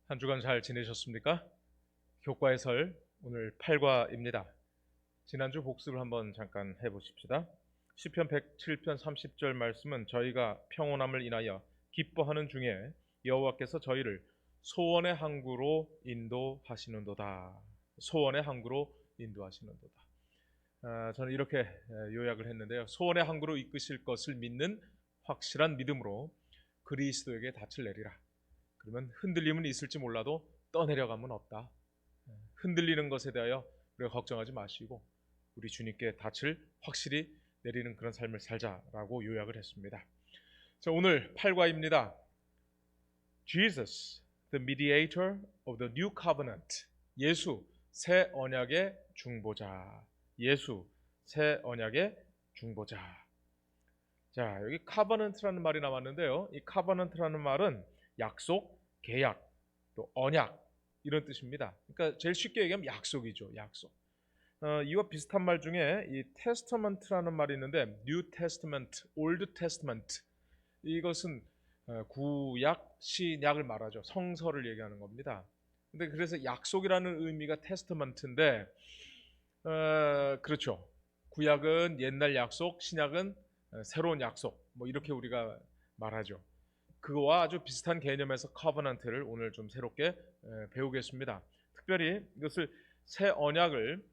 한 주간 잘 지내셨습니까? 교과의 설 오늘 8과입니다. 지난주 복습을 한번 잠깐 해보십시다. 시편 107편 30절 말씀은 저희가 평온함을 인하여 기뻐하는 중에 여호와께서 저희를 소원의 항구로 인도하시는도다. 소원의 항구로 인도하시는도다. 저는 이렇게 요약을 했는데요. 소원의 항구로 이끄실 것을 믿는 확실한 믿음으로 그리스도에게 닻을 내리라. 그러면 흔들림은 있을지 몰라도 떠내려감은 없다. 흔들리는 것에 대하여 우리가 걱정하지 마시고 우리 주님께 닻을 확실히 내리는 그런 삶을 살자라고 요약을 했습니다. 자, 오늘 8과입니다. Jesus, the mediator of the new covenant. 예수, 새 언약의 중보자. 예수, 새 언약의 중보자. 자, 여기 covenant라는 말이 나왔는데요. 이 covenant라는 말은 약속, 계약, 또 언약 이런 뜻입니다. 그러니까 제일 쉽게 얘기하면 약속이죠. 약속. 이와 비슷한 말 중에 이 testament라는 말이 있는데 New Testament, Old Testament 이것은 구약, 신약을 말하죠. 성서를 얘기하는 겁니다. 근데 그래서 약속이라는 의미가 testament인데 그렇죠. 구약은 옛날 약속, 신약은 새로운 약속. 뭐 이렇게 우리가 말하죠. 그거와 아주 비슷한 개념에서 커버넌트를 오늘 좀 새롭게 배우겠습니다. 특별히 이것을 새 언약을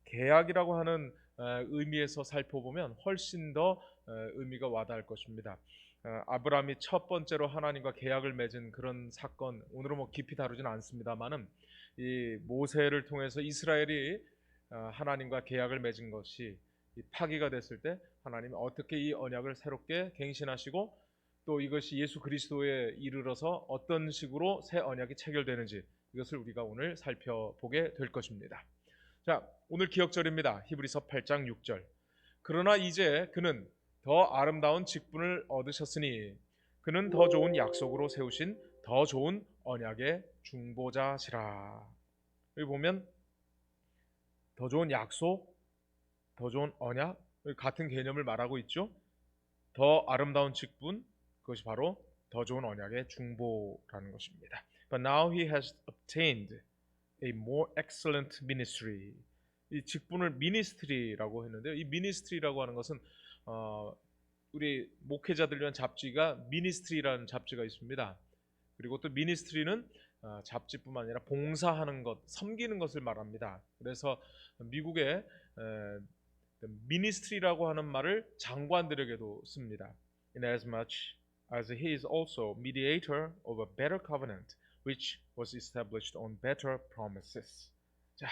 계약이라고 하는 의미에서 살펴보면 훨씬 더 의미가 와닿을 것입니다. 아브라함이 첫 번째로 하나님과 계약을 맺은 그런 사건, 오늘은 뭐 깊이 다루지는 않습니다만은 이 모세를 통해서 이스라엘이 하나님과 계약을 맺은 것이 파기가 됐을 때 하나님이 어떻게 이 언약을 새롭게 갱신하시고 또 이것이 예수 그리스도에 이르러서 어떤 식으로 새 언약이 체결되는지 이것을 우리가 오늘 살펴보게 될 것입니다. 자, 오늘 기억절입니다. 히브리서 8장 6절. 그러나 이제 그는 더 아름다운 직분을 얻으셨으니 그는 더 좋은 약속으로 세우신 더 좋은 언약의 중보자시라. 여기 보면 더 좋은 약속, 더 좋은 언약 같은 개념을 말하고 있죠. 더 아름다운 직분, 그것이 바로 더 좋은 언약의 중보라는 것입니다. But now he has obtained a more excellent ministry. 이 직분을 ministry라고 했는데요. 이 ministry라고 하는 것은 우리 목회자들 위한 잡지가 ministry라는 잡지가 있습니다. 그리고 또 ministry는 잡지뿐만 아니라 봉사하는 것, 섬기는 것을 말합니다. 그래서 미국의 ministry라고 하는 말을 장관들에게도 씁니다. Inasmuch as he is also mediator of a better covenant, which was established on better promises. 자,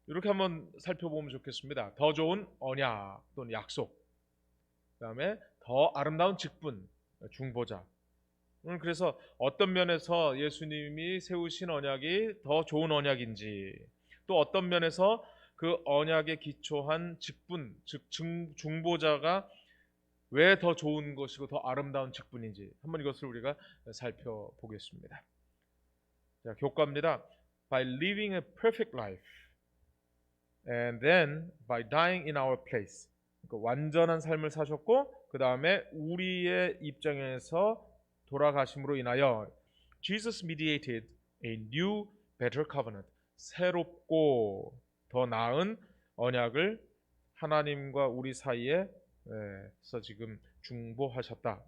이렇게 한번 살펴보면 좋겠습니다. 더 좋은 언약 또는 약속, 그 다음에 더 아름다운 직분, 중보자. 그래서 어떤 면에서 예수님이 세우신 언약이 더 좋은 언약인지, 또 어떤 면에서 그 언약에 기초한 직분, 즉 중보자가 왜 더 좋은 것이고 더 아름다운 직분인지 한번 이것을 우리가 살펴보겠습니다. 자, 교과입니다. By living a perfect life and then by dying in our place. 그러니까 완전한 삶을 사셨고 그 다음에 우리의 입장에서 돌아가심으로 인하여 Jesus mediated a new, better covenant. 새롭고 더 나은 언약을 하나님과 우리 사이에 서 지금 중보하셨다.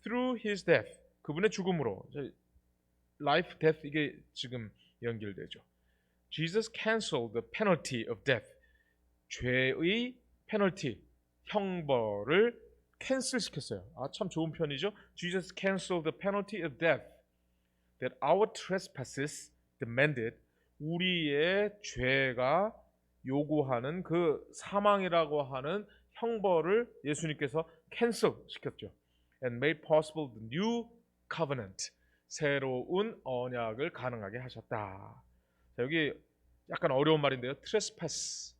Through his death, 그분의 죽음으로. Life, death 이게 지금 연결되죠. Jesus canceled the penalty of death. 죄의 페널티, 형벌을 캔슬시켰어요. 참 좋은 편이죠. Jesus canceled the penalty of death that our trespasses demanded. 우리의 죄가 요구하는 그 사망이라고 하는 형벌을 예수님께서 캔슬시켰죠. And made possible the new covenant. 새로운 언약을 가능하게 하셨다. 자, 여기 약간 어려운 말인데요. trespass.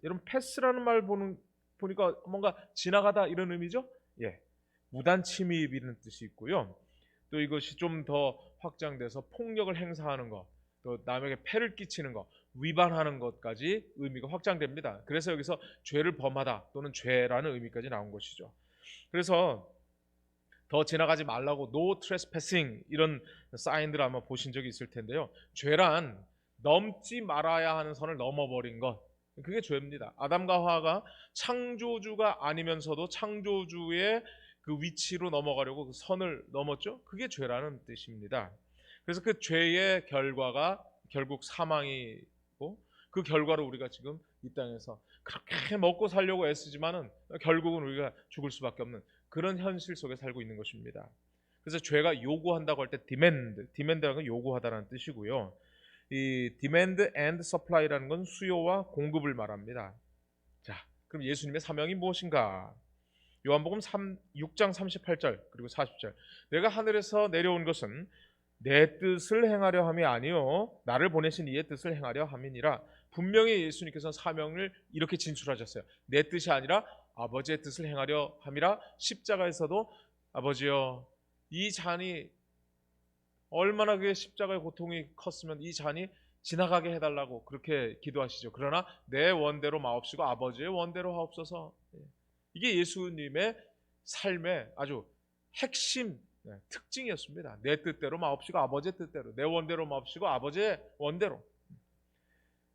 이런 패스라는 말 보니까 뭔가 지나가다 이런 의미죠. 예, 무단 침입이라는 뜻이 있고요. 또 이것이 좀 더 확장돼서 폭력을 행사하는 것, 또 남에게 폐를 끼치는 것, 위반하는 것까지 의미가 확장됩니다. 그래서 여기서 죄를 범하다 또는 죄라는 의미까지 나온 것이죠. 그래서 더 지나가지 말라고 no trespassing 이런 사인들 아마 보신 적이 있을 텐데요. 죄란 넘지 말아야 하는 선을 넘어버린 것, 그게 죄입니다. 아담과 하와가 창조주가 아니면서도 창조주의 그 위치로 넘어가려고 그 선을 넘었죠. 그게 죄라는 뜻입니다. 그래서 그 죄의 결과가 결국 사망이고, 그 결과로 우리가 지금 이 땅에서 그렇게 먹고 살려고 애쓰지만은 결국은 우리가 죽을 수밖에 없는 그런 현실 속에 살고 있는 것입니다. 그래서 죄가 요구한다고 할 때 demand라는 건 요구하다라는 뜻이고요. 이 demand and supply라는 건 수요와 공급을 말합니다. 자, 그럼 예수님의 사명이 무엇인가? 요한복음 6장 38절 그리고 40절. 내가 하늘에서 내려온 것은 내 뜻을 행하려 함이 아니요 나를 보내신 이의 뜻을 행하려 함이니라. 분명히 예수님께서는 사명을 이렇게 진술하셨어요. 내 뜻이 아니라 아버지의 뜻을 행하려 함이라. 십자가에서도 아버지여, 이 잔이 얼마나 그 십자가의 고통이 컸으면 이 잔이 지나가게 해달라고 그렇게 기도하시죠. 그러나 내 원대로 마옵시고 아버지의 원대로 하옵소서. 이게 예수님의 삶의 아주 핵심 특징이었습니다. 내 뜻대로 마옵시고 아버지의 뜻대로, 내 원대로 마옵시고 아버지의 원대로.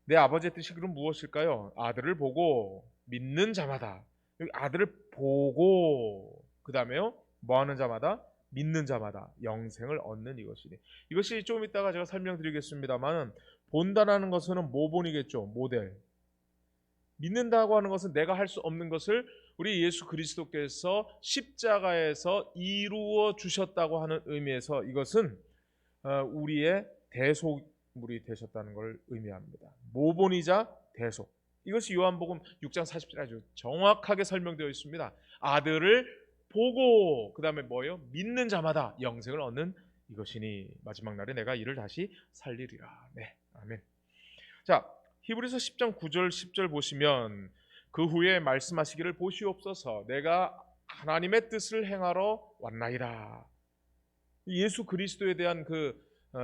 내 아버지의 뜻이 그럼 무엇일까요? 아들을 보고 믿는 자마다, 여기 아들을 보고 그 다음에요 뭐하는 자마다, 믿는 자마다 영생을 얻는 이것이니. 이것이 좀 이따가 제가 설명드리겠습니다만, 본다라는 것은 모본이겠죠. 모델. 믿는다고 하는 것은 내가 할 수 없는 것을 우리 예수 그리스도께서 십자가에서 이루어 주셨다고 하는 의미에서 이것은 우리의 대속물이 되셨다는 걸 의미합니다. 모본이자 대속. 이것이 요한복음 6장 40절에 아주 정확하게 설명되어 있습니다. 아들을 보고 그 다음에 뭐예요? 믿는 자마다 영생을 얻는 이것이니 마지막 날에 내가 이를 다시 살리리라. 네, 아멘. 자, 히브리서 10장 9절 10절 보시면 그 후에 말씀하시기를 보시옵소서 내가 하나님의 뜻을 행하러 왔나이다. 예수 그리스도에 대한 그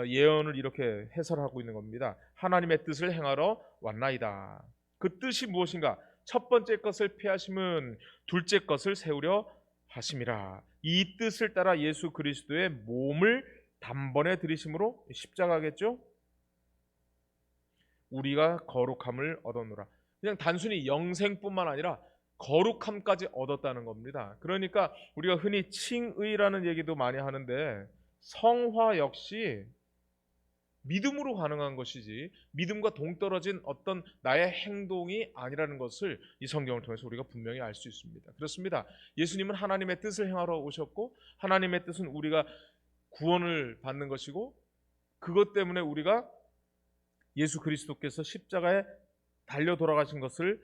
예언을 이렇게 해설하고 있는 겁니다. 하나님의 뜻을 행하러 왔나이다. 그 뜻이 무엇인가? 첫 번째 것을 피하심은 둘째 것을 세우려 하심이라. 이 뜻을 따라 예수 그리스도의 몸을 단번에 들이심으로, 십자가겠죠? 우리가 거룩함을 얻었노라. 그냥 단순히 영생뿐만 아니라 거룩함까지 얻었다는 겁니다. 그러니까 우리가 흔히 칭의라는 얘기도 많이 하는데, 성화 역시 믿음으로 가능한 것이지 믿음과 동떨어진 어떤 나의 행동이 아니라는 것을 이 성경을 통해서 우리가 분명히 알 수 있습니다. 그렇습니다. 예수님은 하나님의 뜻을 행하러 오셨고, 하나님의 뜻은 우리가 구원을 받는 것이고, 그것 때문에 우리가 예수 그리스도께서 십자가에 달려 돌아가신 것을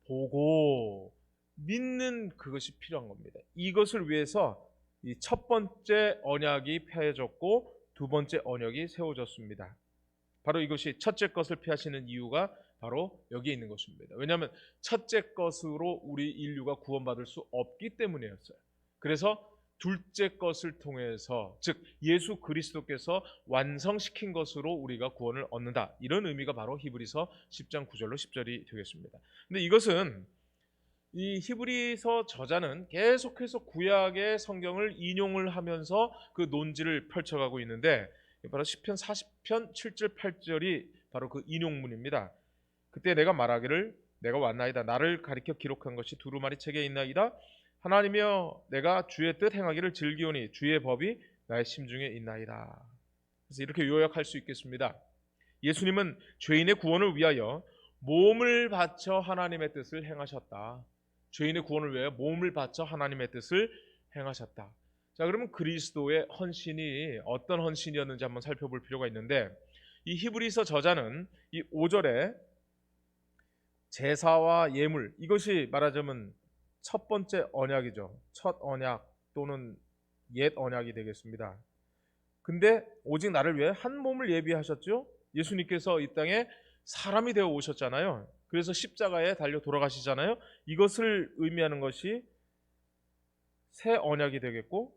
보고 믿는 그것이 필요한 겁니다. 이것을 위해서 이 첫 번째 언약이 폐해졌고 두 번째 언약이 세워졌습니다. 바로 이것이 첫째 것을 피하시는 이유가 바로 여기에 있는 것입니다. 왜냐하면 첫째 것으로 우리 인류가 구원받을 수 없기 때문이었어요. 그래서 둘째 것을 통해서, 즉 예수 그리스도께서 완성시킨 것으로 우리가 구원을 얻는다. 이런 의미가 바로 히브리서 10장 9절로 10절이 되겠습니다. 근데 이것은 이 히브리서 저자는 계속해서 구약의 성경을 인용을 하면서 그 논지를 펼쳐가고 있는데, 바로 시편 40편 7절 8절이 바로 그 인용문입니다. 그때 내가 말하기를 내가 왔나이다. 나를 가리켜 기록한 것이 두루마리 책에 있나이다. 하나님이여 내가 주의 뜻 행하기를 즐기오니 주의 법이 나의 심중에 있나이다. 그래서 이렇게 요약할 수 있겠습니다. 예수님은 죄인의 구원을 위하여 몸을 바쳐 하나님의 뜻을 행하셨다. 죄인의 구원을 위하여 몸을 바쳐 하나님의 뜻을 행하셨다. 자, 그러면 그리스도의 헌신이 어떤 헌신이었는지 한번 살펴볼 필요가 있는데, 이 히브리서 저자는 이 5절에 제사와 예물, 이것이 말하자면 첫 번째 언약이죠. 첫 언약 또는 옛 언약이 되겠습니다. 근데 오직 나를 위해 한 몸을 예비하셨죠. 예수님께서 이 땅에 사람이 되어 오셨잖아요. 그래서 십자가에 달려 돌아가시잖아요. 이것을 의미하는 것이 새 언약이 되겠고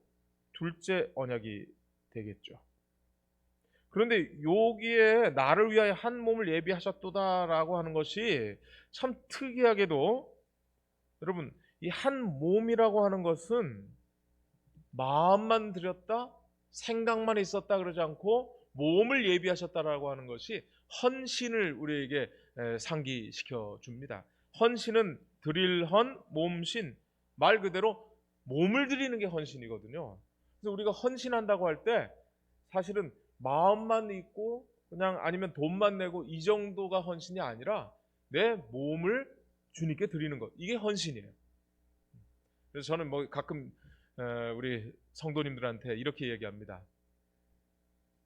둘째 언약이 되겠죠. 그런데 여기에 나를 위하여 한 몸을 예비하셨도다라고 하는 것이 참 특이하게도, 여러분 이 한 몸이라고 하는 것은 마음만 드렸다, 생각만 있었다 그러지 않고 몸을 예비하셨다라고 하는 것이 헌신을 우리에게 상기시켜 줍니다. 헌신은 드릴 헌, 몸신, 말 그대로 몸을 드리는 게 헌신이거든요. 그래서 우리가 헌신한다고 할 때 사실은 마음만 있고 그냥 아니면 돈만 내고 이 정도가 헌신이 아니라 내 몸을 주님께 드리는 것, 이게 헌신이에요. 그래서 저는 뭐 가끔 우리 성도님들한테 이렇게 얘기합니다.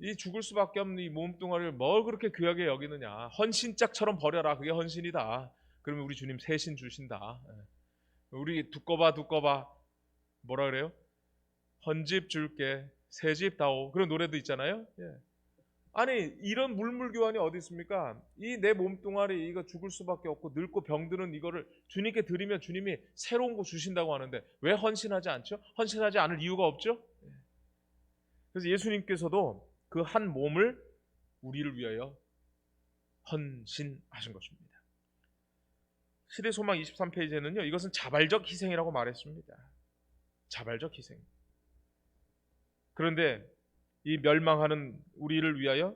이 죽을 수밖에 없는 이 몸뚱아리를 뭘 그렇게 귀하게 여기느냐, 헌신짝처럼 버려라, 그게 헌신이다. 그러면 우리 주님 세신 주신다. 우리 두꺼봐 뭐라 그래요? 헌집 줄게 새집 다오, 그런 노래도 있잖아요. 아니 이런 물물교환이 어디 있습니까? 이 내 몸뚱아리 이거 죽을 수밖에 없고 늙고 병드는 이거를 주님께 드리면 주님이 새로운 거 주신다고 하는데 왜 헌신하지 않죠? 헌신하지 않을 이유가 없죠. 그래서 예수님께서도 그 한 몸을 우리를 위하여 헌신하신 것입니다. 시대소망 23페이지에는요 이것은 자발적 희생이라고 말했습니다. 자발적 희생. 그런데 이 멸망하는 우리를 위하여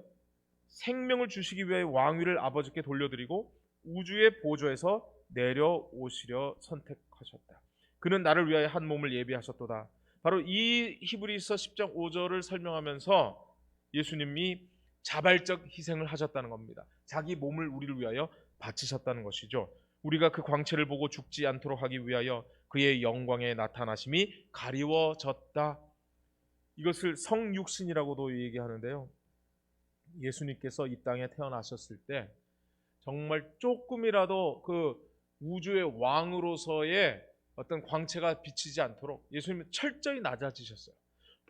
생명을 주시기 위해 왕위를 아버지께 돌려드리고 우주의 보좌에서 내려오시려 선택하셨다. 그는 나를 위하여 한 몸을 예비하셨도다. 바로 이 히브리서 10장 5절을 설명하면서 예수님이 자발적 희생을 하셨다는 겁니다. 자기 몸을 우리를 위하여 바치셨다는 것이죠. 우리가 그 광채를 보고 죽지 않도록 하기 위하여 그의 영광에 나타나심이 가리워졌다. 이것을 성육신이라고도 얘기하는데요. 예수님께서 이 땅에 태어나셨을 때 정말 조금이라도 그 우주의 왕으로서의 어떤 광채가 비치지 않도록 예수님은 철저히 낮아지셨어요.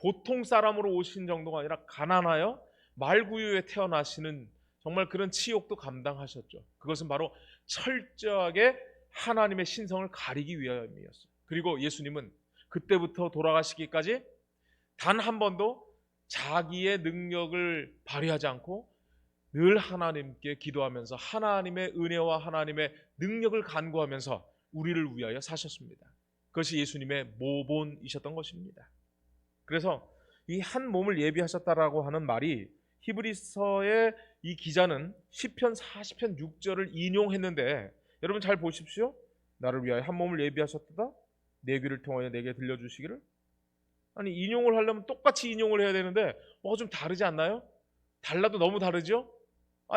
보통 사람으로 오신 정도가 아니라 가난하여 말구유에 태어나시는 정말 그런 치욕도 감당하셨죠. 그것은 바로 철저하게 하나님의 신성을 가리기 위함이었어요. 그리고 예수님은 그때부터 돌아가시기까지 단 한 번도 자기의 능력을 발휘하지 않고 늘 하나님께 기도하면서 하나님의 은혜와 하나님의 능력을 간구하면서 우리를 위하여 사셨습니다. 그것이 예수님의 모본이셨던 것입니다. 그래서 이 한 몸을 예비하셨다라고 하는 말이 히브리서의 이 기자는 시편 40편 6절을 인용했는데 여러분 잘 보십시오. 나를 위하여 한 몸을 예비하셨다. 내 귀를 통하여 내게 들려주시기를. 아니 인용을 하려면 똑같이 인용을 해야 되는데 뭐가 좀 다르지 않나요? 달라도 너무 다르죠?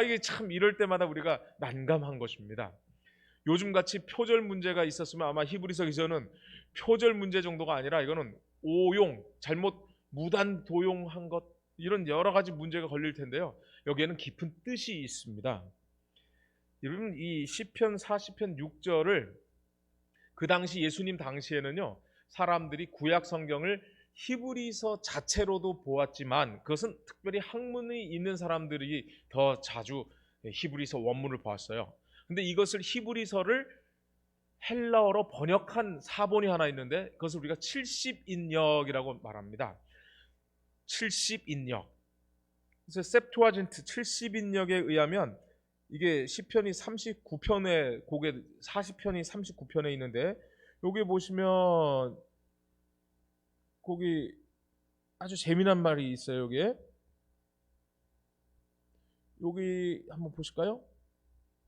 이게 참 이럴 때마다 우리가 난감한 것입니다. 요즘같이 표절 문제가 있었으면 아마 히브리서 기자는 표절 문제 정도가 아니라 이거는 오용, 잘못 무단 도용한 것, 이런 여러 가지 문제가 걸릴 텐데요. 여기에는 깊은 뜻이 있습니다. 여러분 이 시편 40편 6절을 그 당시 예수님 당시에는요 사람들이 구약 성경을 히브리서 자체로도 보았지만 그것은 특별히 학문이 있는 사람들이 더 자주 히브리서 원문을 보았어요. 근데 이것을 히브리서를 헬라어로 번역한 사본이 하나 있는데 그것을 우리가 70인역이라고 말합니다. 70인역. 그래서 셉투아진트 70인역에 의하면 이게 시편이 39편에 곡에 40편이 39편에 있는데 여기 보시면 거기 아주 재미난 말이 있어요. 여기 한번 보실까요?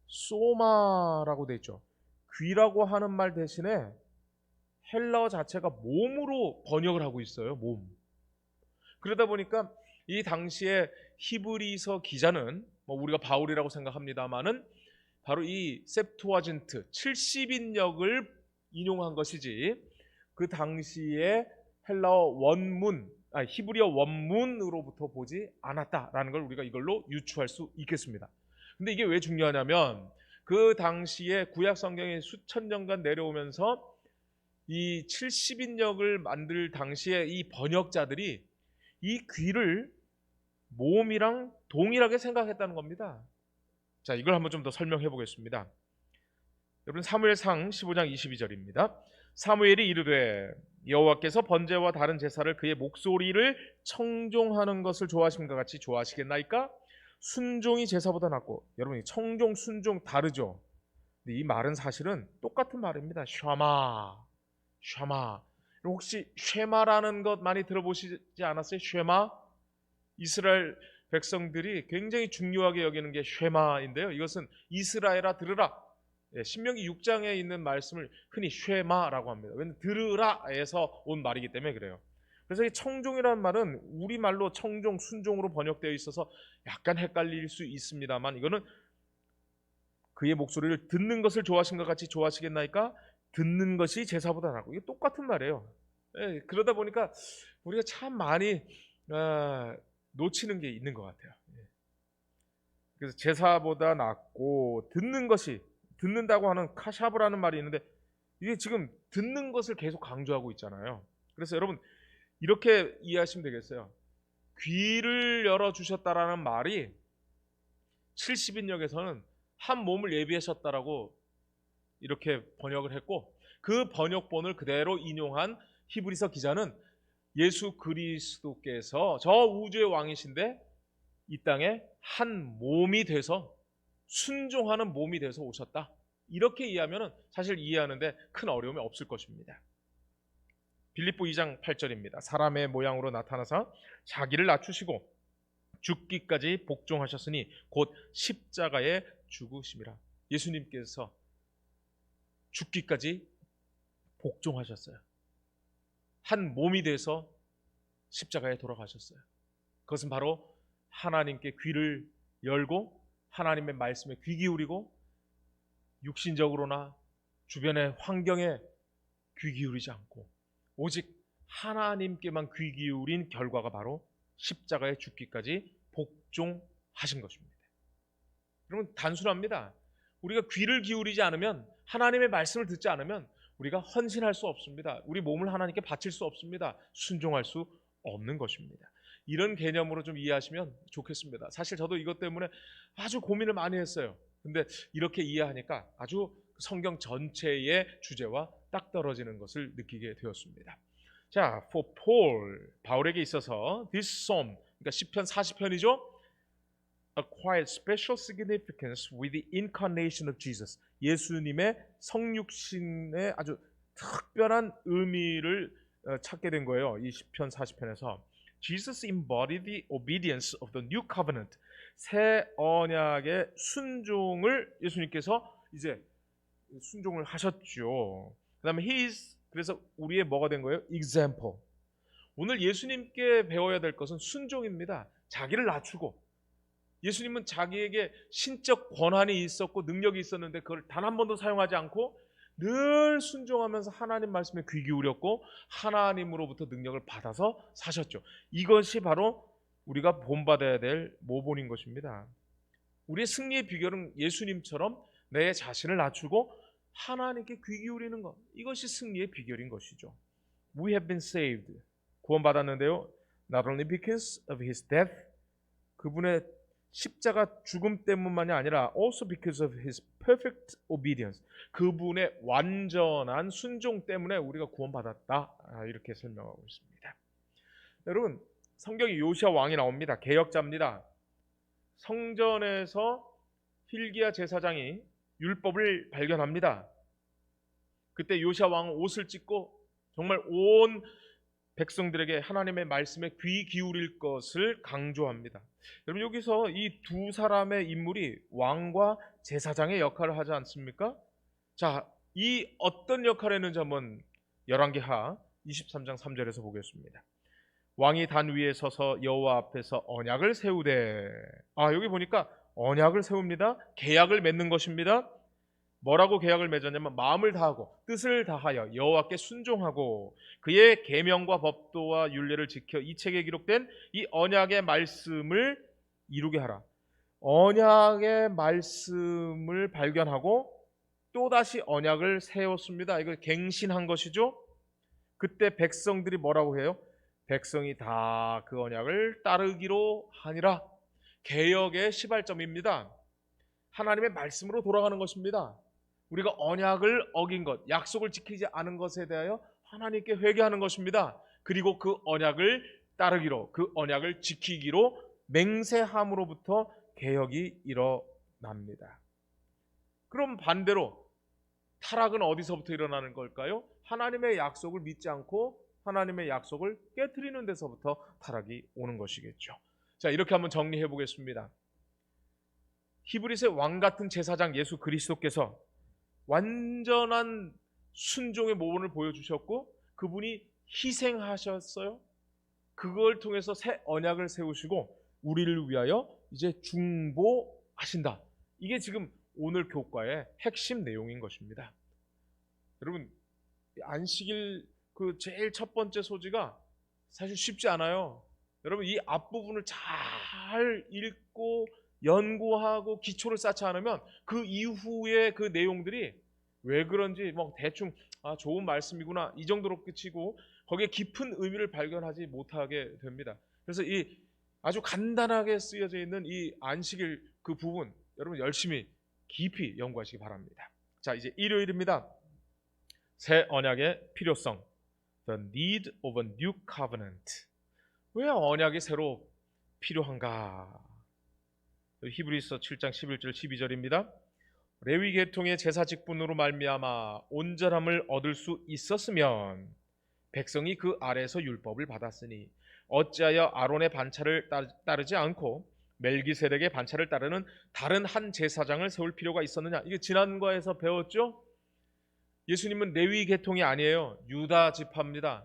소마라고 돼 있죠. 귀라고 하는 말 대신에 헬라어 자체가 몸으로 번역을 하고 있어요. 몸. 그러다 보니까 이 당시에 히브리서 기자는 우리가 바울이라고 생각합니다만은 바로 이 셉투아진트 70인역을 인용한 것이지 그 당시에 헬라어 원문, 히브리어 원문으로부터 보지 않았다라는 걸 우리가 이걸로 유추할 수 있겠습니다. 근데 이게 왜 중요하냐면 그 당시에 구약 성경이 수천 년간 내려오면서 이 70인역을 만들 당시에 이 번역자들이 이 귀를 몸이랑 동일하게 생각했다는 겁니다. 자, 이걸 한번 좀 더 설명해 보겠습니다. 여러분 사무엘상 15장 22절입니다. 사무엘이 이르되 여호와께서 번제와 다른 제사를 그의 목소리를 청종하는 것을 좋아하심과 같이 좋아하시겠나이까? 순종이 제사보다 낫고. 여러분 청종 순종 다르죠. 근데 이 말은 사실은 똑같은 말입니다. 샤마. 혹시 쉐마라는 것 많이 들어보시지 않았어요? 쉐마? 이스라엘 백성들이 굉장히 중요하게 여기는 게 쉐마인데요. 이것은 이스라엘아 들으라. 신명기 6장에 있는 말씀을 흔히 쉐마라고 합니다. 왜냐하면 들으라에서 온 말이기 때문에 그래요. 그래서 이 청종이라는 말은 우리말로 청종, 순종으로 번역되어 있어서 약간 헷갈릴 수 있습니다만, 이거는 그의 목소리를 듣는 것을 좋아하신 것 같이 좋아하시겠나이까? 듣는 것이 제사보다 낫고. 이게 똑같은 말이에요. 그러다 보니까 우리가 참 많이 놓치는 게 있는 것 같아요. 그래서 제사보다 낫고 듣는다고 하는 카샤브라는 말이 있는데, 이게 지금 듣는 것을 계속 강조하고 있잖아요. 그래서 여러분 이렇게 이해하시면 되겠어요. 귀를 열어주셨다라는 말이 70인역에서는 한 몸을 예비하셨다라고 이렇게 번역을 했고, 그 번역본을 그대로 인용한 히브리서 기자는 예수 그리스도께서 저 우주의 왕이신데 이 땅에 한 몸이 돼서 순종하는 몸이 돼서 오셨다, 이렇게 이해하면 사실 이해하는데 큰 어려움이 없을 것입니다. 빌립보 2장 8절입니다. 사람의 모양으로 나타나사 자기를 낮추시고 죽기까지 복종하셨으니 곧 십자가에 죽으심이라. 예수님께서 죽기까지 복종하셨어요. 한 몸이 돼서 십자가에 돌아가셨어요. 그것은 바로 하나님께 귀를 열고 하나님의 말씀에 귀 기울이고 육신적으로나 주변의 환경에 귀 기울이지 않고 오직 하나님께만 귀 기울인 결과가 바로 십자가에 죽기까지 복종하신 것입니다. 여러분 단순합니다. 우리가 귀를 기울이지 않으면, 하나님의 말씀을 듣지 않으면 우리가 헌신할 수 없습니다. 우리 몸을 하나님께 바칠 수 없습니다. 순종할 수 없는 것입니다. 이런 개념으로 좀 이해하시면 좋겠습니다. 사실 저도 이것 때문에 아주 고민을 많이 했어요. 근데 이렇게 이해하니까 아주 성경 전체의 주제와 딱 떨어지는 것을 느끼게 되었습니다. 자, for Paul, 바울에게 있어서 this psalm, 그러니까 시편 40편이죠. acquired special significance with the incarnation of Jesus. 예수님의 성육신의 아주 특별한 의미를 찾게 된 거예요. 이 시편 40편에서 Jesus embodied the obedience of the new covenant. 새 언약의 순종을 예수님께서 이제 순종을 하셨죠. 그다음에 그래서 우리의 뭐가 된 거예요? example. 오늘 예수님께 배워야 될 것은 순종입니다. 자기를 낮추고, 예수님은 자기에게 신적 권한이 있었고 능력이 있었는데 그걸 단 한 번도 사용하지 않고 늘 순종하면서 하나님 말씀에 귀 기울였고 하나님으로부터 능력을 받아서 사셨죠. 이것이 바로 우리가 본받아야 될 모본인 것입니다. 우리의 승리의 비결은 예수님처럼 내 자신을 낮추고 하나님께 귀 기울이는 것, 이것이 승리의 비결인 것이죠. We have been saved. 구원받았는데요, not only because of his death, 그분의 십자가 죽음 때문만이 아니라 also because of his perfect obedience, 그분의 완전한 순종 때문에 우리가 구원받았다, 이렇게 설명하고 있습니다. 여러분 성경에 요시야 왕이 나옵니다. 개혁자입니다. 성전에서 hil기야 제사장이 율법을 발견합니다. 그때 요시야 왕은 옷을 찢고 정말 온 백성들에게 하나님의 말씀에 귀 기울일 것을 강조합니다. 여러분 여기서 이 두 사람의 인물이 왕과 제사장의 역할을 하지 않습니까? 자, 이 어떤 역할을 했는지 한번 열왕기하 23장 3절에서 보겠습니다. 왕이 단 위에 서서 여호와 앞에서 언약을 세우되, 여기 보니까 언약을 세웁니다. 계약을 맺는 것입니다. 뭐라고 계약을 맺었냐면 마음을 다하고 뜻을 다하여 여호와께 순종하고 그의 계명과 법도와 율례를 지켜 이 책에 기록된 이 언약의 말씀을 이루게 하라. 언약의 말씀을 발견하고 또다시 언약을 세웠습니다. 이걸 갱신한 것이죠. 그때 백성들이 뭐라고 해요? 백성이 다 그 언약을 따르기로 하니라. 개혁의 시발점입니다. 하나님의 말씀으로 돌아가는 것입니다. 우리가 언약을 어긴 것, 약속을 지키지 않은 것에 대하여 하나님께 회개하는 것입니다. 그리고 그 언약을 따르기로, 그 언약을 지키기로 맹세함으로부터 개혁이 일어납니다. 그럼 반대로 타락은 어디서부터 일어나는 걸까요? 하나님의 약속을 믿지 않고 하나님의 약속을 깨트리는 데서부터 타락이 오는 것이겠죠. 자, 이렇게 한번 정리해 보겠습니다. 히브리서의 왕 같은 제사장 예수 그리스도께서 완전한 순종의 모범을 보여주셨고 그분이 희생하셨어요. 그걸 통해서 새 언약을 세우시고 우리를 위하여 이제 중보하신다. 이게 지금 오늘 교과의 핵심 내용인 것입니다. 여러분, 안식일 그 제일 첫 번째 소지가 사실 쉽지 않아요. 여러분, 이 앞부분을 잘 읽고 연구하고 기초를 쌓지 않으면 그 이후의 그 내용들이 왜 그런지 뭐 대충 좋은 말씀이구나 이 정도로 끝이고 거기에 깊은 의미를 발견하지 못하게 됩니다. 그래서 이 아주 간단하게 쓰여져 있는 이 안식일 그 부분 여러분 열심히 깊이 연구하시기 바랍니다. 자, 이제 일요일입니다. 새 언약의 필요성, the need of a new covenant. 왜 언약이 새로 필요한가? 히브리서 7장 11절 12절입니다. 레위 계통의 제사 직분으로 말미암아 온전함을 얻을 수 있었으면 백성이 그 아래에서 율법을 받았으니 어찌하여 아론의 반차를 따르지 않고 멜기세덱의 반차를 따르는 다른 한 제사장을 세울 필요가 있었느냐? 이게 지난과에서 배웠죠? 예수님은 레위 계통이 아니에요. 유다 지파입니다.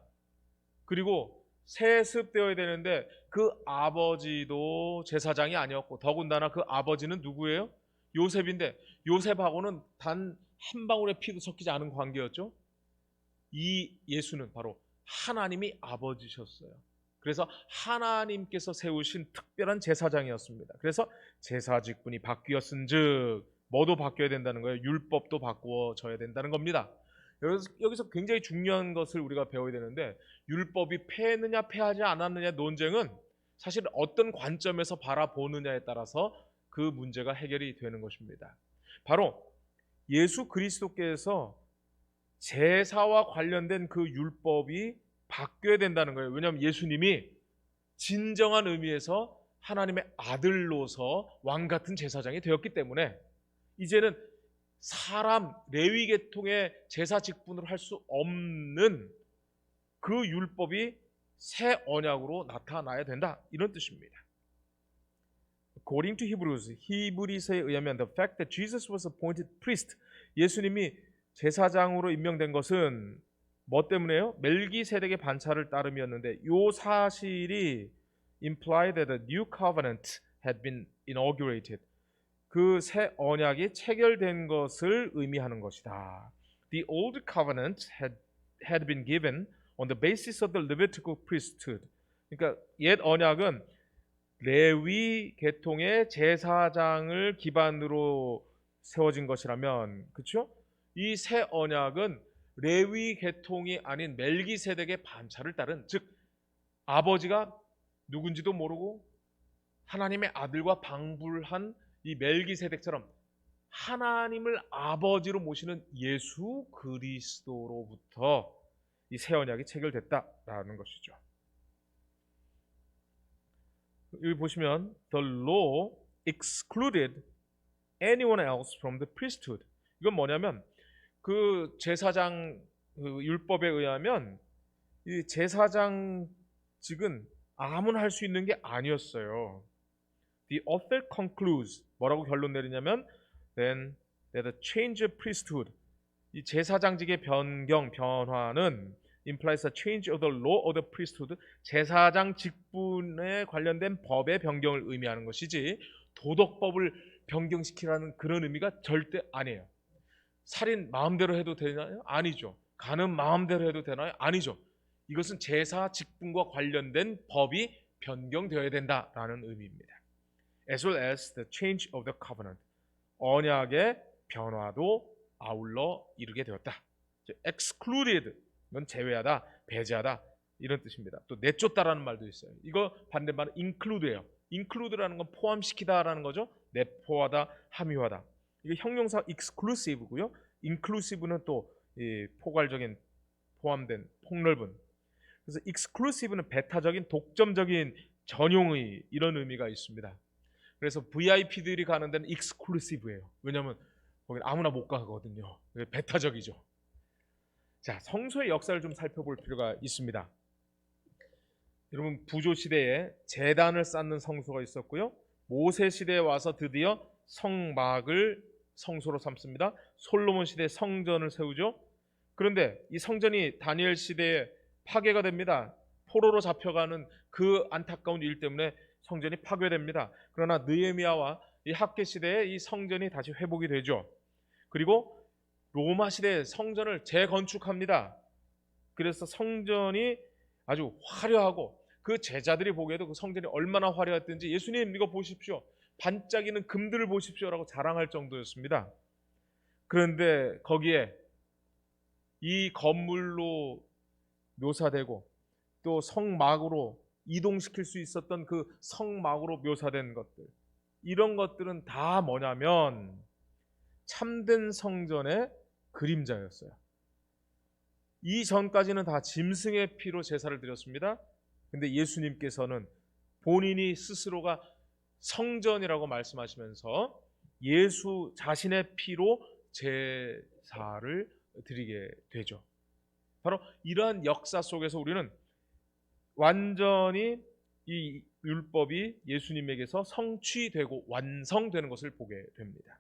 그리고 세습되어야 되는데 그 아버지도 제사장이 아니었고 더군다나 그 아버지는 누구예요? 요셉인데 요셉하고는 단 한 방울의 피도 섞이지 않은 관계였죠. 이 예수는 바로 하나님이 아버지셨어요. 그래서 하나님께서 세우신 특별한 제사장이었습니다. 그래서 제사 직분이 바뀌었은즉 뭐도 바뀌어야 된다는 거예요. 율법도 바꾸어져야 된다는 겁니다. 여기서 굉장히 중요한 것을 우리가 배워야 되는데 율법이 패했느냐 패하지 않았느냐 논쟁은 사실 어떤 관점에서 바라보느냐에 따라서 그 문제가 해결이 되는 것입니다. 바로 예수 그리스도께서 제사와 관련된 그 율법이 바뀌어야 된다는 거예요. 왜냐하면 예수님이 진정한 의미에서 하나님의 아들로서 왕 같은 제사장이 되었기 때문에 이제는 사람 레위 계통의 제사 직분으로 할 수 없는 그 율법이 새 언약으로 나타나야 된다. 이런 뜻입니다. According to Hebrews, 히브리서에 의하면 the fact that Jesus was appointed priest, 예수님이 제사장으로 임명된 것은 뭐 때문에요? 멜기세덱의 반차를 따름이었는데 이 사실이 implied that a new covenant had been inaugurated. 그 새 언약이 체결된 것을 의미하는 것이다. The old covenant had been given on the basis of the Levitical priesthood. 그러니까 옛 언약은 레위 계통의 제사장을 기반으로 세워진 것이라면, 그렇죠? 이 새 언약은 레위 계통이 아닌 멜기세덱의 반차를 따른, 즉 아버지가 누군지도 모르고 하나님의 아들과 방불한 이 멜기세덱처럼 하나님을 아버지로 모시는 예수 그리스도로부터 이 새 언약이 체결됐다라는 것이죠. 여기 보시면 the law excluded anyone else from the priesthood. 이건 뭐냐면 그 제사장 그 율법에 의하면 이 제사장직은 아무나 할 수 있는 게 아니었어요. The author concludes 뭐라고 결론 내리냐면 then that the change of priesthood 이 제사장직의 변화는 implies a change of the law of the priesthood 제사장 직분에 관련된 법의 변경을 의미하는 것이지 도덕법을 변경시키라는 그런 의미가 절대 아니에요. 살인 마음대로 해도 되나요? 아니죠. 간음 마음대로 해도 되나요? 아니죠. 이것은 제사 직분과 관련된 법이 변경되어야 된다라는 의미입니다. As well as the change of the covenant 언약의 변화도 아울러 이루게 되었다. excluded 는 제외하다, 배제하다 이런 뜻입니다. 또 내쫓다라는 말도 있어요. 이거 반대말은 include예요. include라는 건 포함시키다라는 거죠. 내포하다, 함유하다. 이게 형용사 exclusive고요. inclusive는 또 포괄적인 포함된 폭넓은. 그래서 exclusive는 배타적인 독점적인 전용의 이런 의미가 있습니다. 그래서 VIP들이 가는 데는 exclusive예요. 왜냐하면 거기는 아무나 못 가거든요. 배타적이죠. 자, 성소의 역사를 좀 살펴볼 필요가 있습니다. 여러분, 부조 시대에 제단을 쌓는 성소가 있었고요. 모세 시대에 와서 드디어 성막을 성소로 삼습니다. 솔로몬 시대에 성전을 세우죠. 그런데 이 성전이 다니엘 시대에 파괴가 됩니다. 포로로 잡혀가는 그 안타까운 일 때문에 성전이 파괴됩니다. 그러나 느헤미야와 이 학개 시대에 이 성전이 다시 회복이 되죠. 그리고 로마 시대에 성전을 재건축합니다. 그래서 성전이 아주 화려하고 그 제자들이 보기에도 그 성전이 얼마나 화려했던지 예수님 이거 보십시오. 반짝이는 금들을 보십시오라고 자랑할 정도였습니다. 그런데 거기에 이 건물로 묘사되고 또 성막으로 이동시킬 수 있었던 그 성막으로 묘사된 것들, 이런 것들은 다 뭐냐면 참된 성전의 그림자였어요. 이전까지는 다 짐승의 피로 제사를 드렸습니다. 근데 예수님께서는 본인이 스스로가 성전이라고 말씀하시면서 예수 자신의 피로 제사를 드리게 되죠. 바로 이러한 역사 속에서 우리는 완전히 이 율법이 예수님에게서 성취되고 완성되는 것을 보게 됩니다.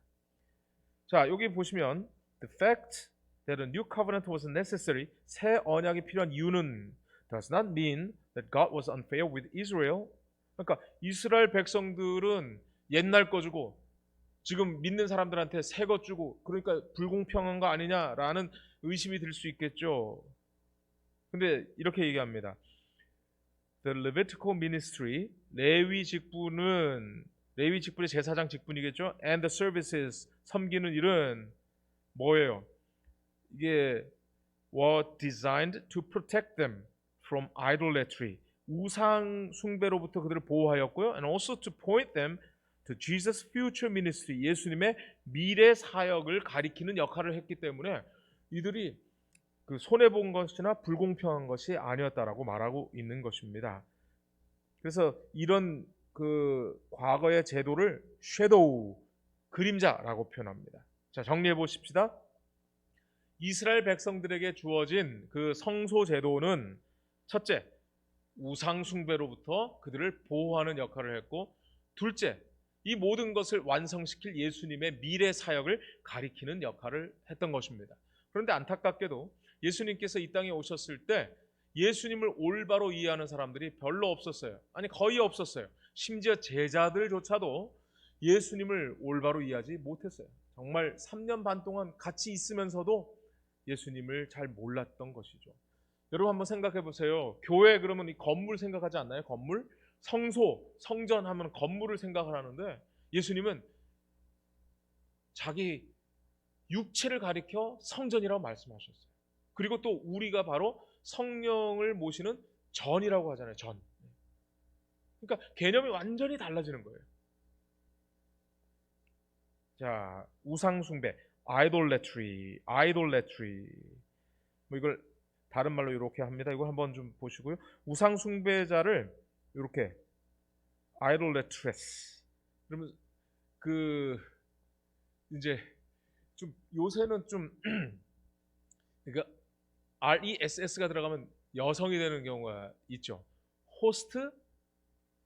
자, 여기 보시면 the fact that a new covenant was necessary, 새 언약이 필요한 이유는 does not mean that God was unfair with Israel. 그러니까 이스라엘 백성들은 옛날 거 주고 지금 믿는 사람들한테 새 것 주고 그러니까 불공평한 거 아니냐라는 의심이 들 수 있겠죠. 근데 이렇게 얘기합니다. The Levitical ministry, 레위 직분이 제사장 직분이겠죠. And the services, 섬기는 일은 뭐예요? 이게 were designed to protect them from idolatry, 우상 숭배로부터 그들을 보호하였고요. And also to point them to Jesus' future ministry, 예수님의 미래 사역을 가리키는 역할을 했기 때문에 이들이 그 손해본 것이나 불공평한 것이 아니었다라고 말하고 있는 것입니다. 그래서 이런 그 과거의 제도를 섀도우, 그림자라고 표현합니다. 자, 정리해 보십시다. 이스라엘 백성들에게 주어진 그 성소 제도는 첫째, 우상 숭배로부터 그들을 보호하는 역할을 했고, 둘째, 이 모든 것을 완성시킬 예수님의 미래 사역을 가리키는 역할을 했던 것입니다. 그런데 안타깝게도 예수님께서 이 땅에 오셨을 때 예수님을 올바로 이해하는 사람들이 별로 없었어요. 아니, 거의 없었어요. 심지어 제자들조차도 예수님을 올바로 이해하지 못했어요. 정말 3년 반 동안 같이 있으면서도 예수님을 잘 몰랐던 것이죠. 여러분 한번 생각해 보세요. 교회 그러면 이 건물 생각하지 않나요? 건물? 성소, 성전 하면 건물을 생각을 하는데 예수님은 자기 육체를 가리켜 성전이라고 말씀하셨어요. 그리고 또 우리가 바로 성령을 모시는 전이라고 하잖아요. 전. 그러니까 개념이 완전히 달라지는 거예요. 자, 우상숭배, idolatry. 뭐 이걸 다른 말로 이렇게 합니다. 이거 한번 좀 보시고요. 우상숭배자를 이렇게 idolatress. 그러면 그 이제 좀 요새는 좀 그러니까 RESS가 들어가면 여성이 되는 경우가 있죠. 호스트,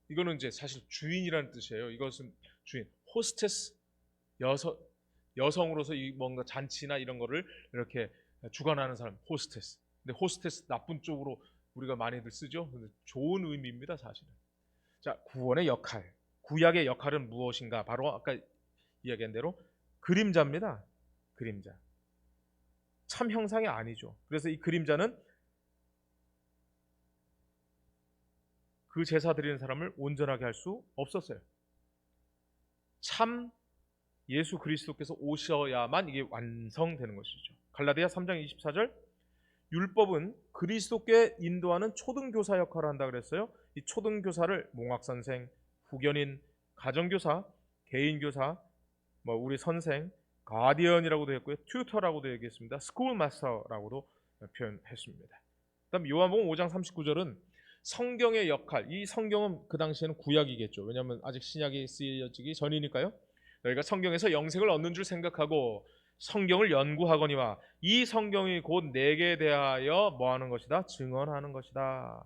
이거는 이제 사실 주인이라는 뜻이에요. 이것은 주인. 호스테스, 여성으로서 이 뭔가 잔치나 이런 거를 이렇게 주관하는 사람, 호스테스. 근데 호스테스 나쁜 쪽으로 우리가 많이들 쓰죠. 근데 좋은 의미입니다, 사실은. 자, 구원의 역할, 구약의 역할은 무엇인가? 바로 아까 이야기한 대로 그림자입니다. 그림자. 참 형상이 아니죠. 그래서 이 그림자는 그 제사 드리는 사람을 온전하게 할 수 없었어요. 참 예수 그리스도께서 오셔야만 이게 완성되는 것이죠. 갈라디아 3장 24절, 율법은 그리스도께 인도하는 초등교사 역할을 한다 그랬어요. 이 초등교사를 몽학선생, 후견인, 가정교사, 개인교사, 뭐 우리 선생, 가디언이라고도 했고요. 튜터라고도 얘기했습니다. 스쿨마스터라고도 표현했습니다. 그다음 요한복음 5장 39절은 성경의 역할, 이 성경은 그 당시에는 구약이겠죠. 왜냐하면 아직 신약이 쓰여지기 전이니까요. 너희가 성경에서 영생을 얻는 줄 생각하고 성경을 연구하거니와 이 성경이 곧 내게 대하여 뭐 하는 것이다? 증언하는 것이다.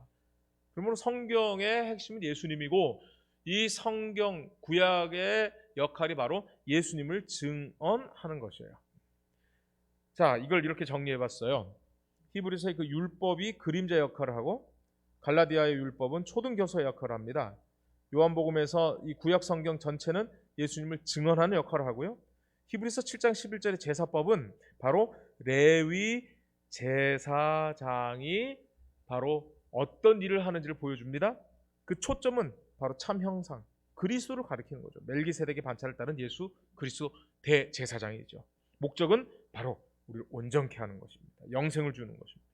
그러므로 성경의 핵심은 예수님이고 이 성경 구약의 역할이 바로 예수님을 증언하는 것이에요. 자, 이걸 이렇게 정리해 봤어요. 히브리서의 그 율법이 그림자 역할을 하고 갈라디아의 율법은 초등교사 역할을 합니다. 요한복음에서 이 구약 성경 전체는 예수님을 증언하는 역할을 하고요. 히브리서 7장 11절의 제사법은 바로 레위 제사장이 바로 어떤 일을 하는지를 보여줍니다. 그 초점은 바로 참 형상 그리스도를 가리키는 거죠. 멜기세덱의 반차를 따른 예수 그리스도 대제사장이죠. 목적은 바로 우리를 온전케 하는 것입니다. 영생을 주는 것입니다.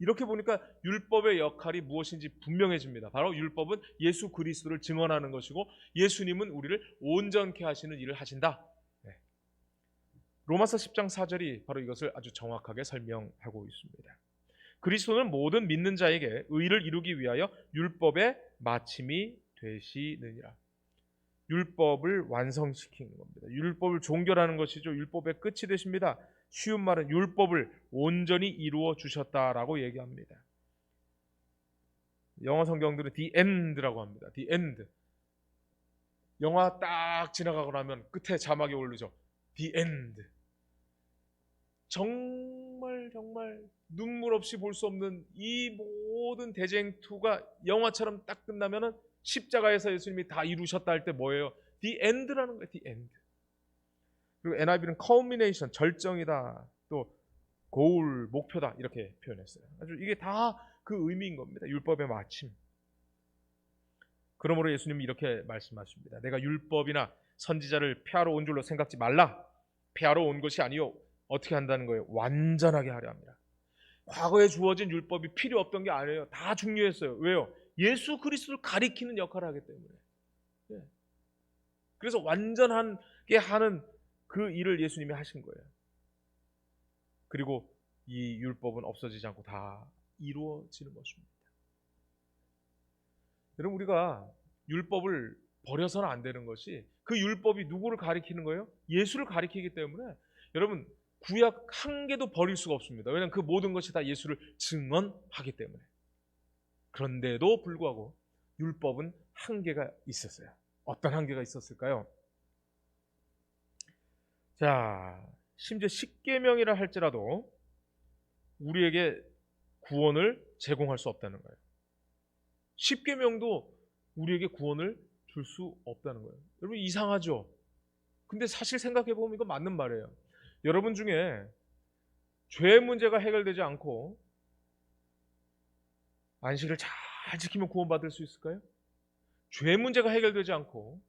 이렇게 보니까 율법의 역할이 무엇인지 분명해집니다. 바로 율법은 예수 그리스도를 증언하는 것이고 예수님은 우리를 온전케 하시는 일을 하신다. 네. 로마서 10장 4절이 바로 이것을 아주 정확하게 설명하고 있습니다. 그리스도는 모든 믿는 자에게 의를 이루기 위하여 율법의 마침이 되시느니라. 율법을 완성시키는 겁니다. 율법을 종결하는 것이죠. 율법의 끝이 되십니다. 쉬운 말은 율법을 온전히 이루어 주셨다라고 얘기합니다. 영어 성경들은 the end라고 합니다. the end. 영화 딱 지나가고 나면 끝에 자막이 오르죠. the end. 정말 눈물 없이 볼 수 없는 이 모든 대쟁투가 영화처럼 딱 끝나면은 십자가에서 예수님이 다 이루셨다 할 때 뭐예요? the end라는 거예요. the end. 그리고 NIV는 culmination, 절정이다. 또 goal, 목표다. 이렇게 표현했어요. 아주 이게 다 그 의미인 겁니다. 율법의 마침. 그러므로 예수님이 이렇게 말씀하십니다. 내가 율법이나 선지자를 폐하러 온 줄로 생각지 말라. 폐하러 온 것이 아니요. 어떻게 한다는 거예요? 완전하게 하려 합니다. 과거에 주어진 율법이 필요 없던 게 아니에요. 다 중요했어요. 왜요? 예수 그리스도를 가리키는 역할을 하기 때문에. 네. 그래서 완전하게 하는 그 일을 예수님이 하신 거예요. 그리고 이 율법은 없어지지 않고 다 이루어지는 것입니다. 여러분, 우리가 율법을 버려서는 안 되는 것이 그 율법이 누구를 가리키는 거예요? 예수를 가리키기 때문에 여러분 구약 한 개도 버릴 수가 없습니다. 왜냐하면 그 모든 것이 다 예수를 증언하기 때문에. 그런데도 불구하고 율법은 한계가 있었어요. 어떤 한계가 있었을까요? 자, 심지어 십계명이라 할지라도 우리에게 구원을 제공할 수 없다는 거예요. 십계명도 우리에게 구원을 줄 수 없다는 거예요. 여러분 이상하죠? 근데 사실 생각해보면 이거 맞는 말이에요. 여러분 중에 죄 문제가 해결되지 않고 안식을 잘 지키면 구원받을 수 있을까요? 죄 문제가 해결되지 않고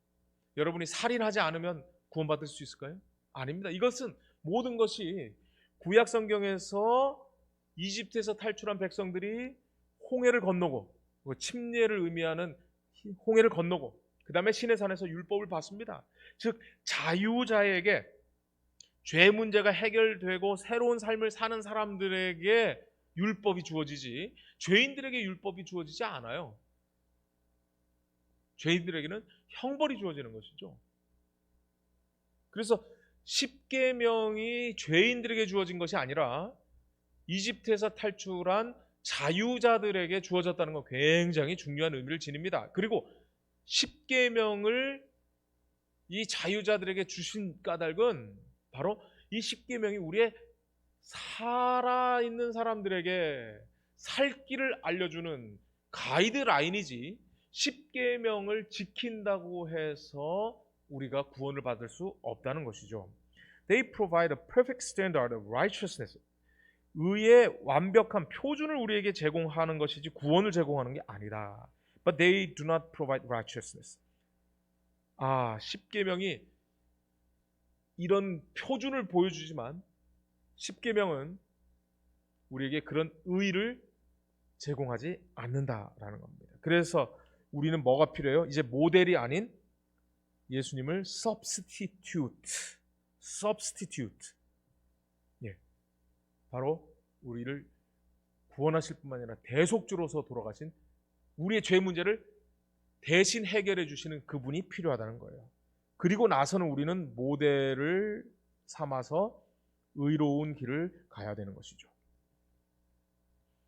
여러분이 살인하지 않으면 구원받을 수 있을까요? 아닙니다. 이것은 모든 것이 구약 성경에서 이집트에서 탈출한 백성들이 홍해를 건너고 침례를 의미하는 홍해를 건너고 그 다음에 시내산에서 율법을 받습니다. 즉 자유자에게 죄 문제가 해결되고 새로운 삶을 사는 사람들에게 율법이 주어지지 죄인들에게 율법이 주어지지 않아요. 죄인들에게는 형벌이 주어지는 것이죠. 그래서 십계명이 죄인들에게 주어진 것이 아니라 이집트에서 탈출한 자유자들에게 주어졌다는 건 굉장히 중요한 의미를 지닙니다. 그리고 십계명을 이 자유자들에게 주신 까닭은 바로 이 십계명이 우리의 살아있는 사람들에게 살 길을 알려주는 가이드라인이지 십계명을 지킨다고 해서 우리가 구원을 받을 수 없다는 것이죠. They provide a perfect standard of righteousness. 의의 완벽한 표준을 우리에게 제공하는 것이지 구원을 제공하는 게 아니다. But they do not provide righteousness. 십계명이 이런 표준을 보여주지만 십계명은 우리에게 그런 의를 제공하지 않는다라는 겁니다. 그래서 우리는 뭐가 필요해요? 이제 모델이 아닌 예수님을 substitute. 예, 바로 우리를 구원하실 뿐만 아니라 대속주로서 돌아가신 우리의 죄 문제를 대신 해결해 주시는 그분이 필요하다는 거예요. 그리고 나서는 우리는 모델을 삼아서 의로운 길을 가야 되는 것이죠.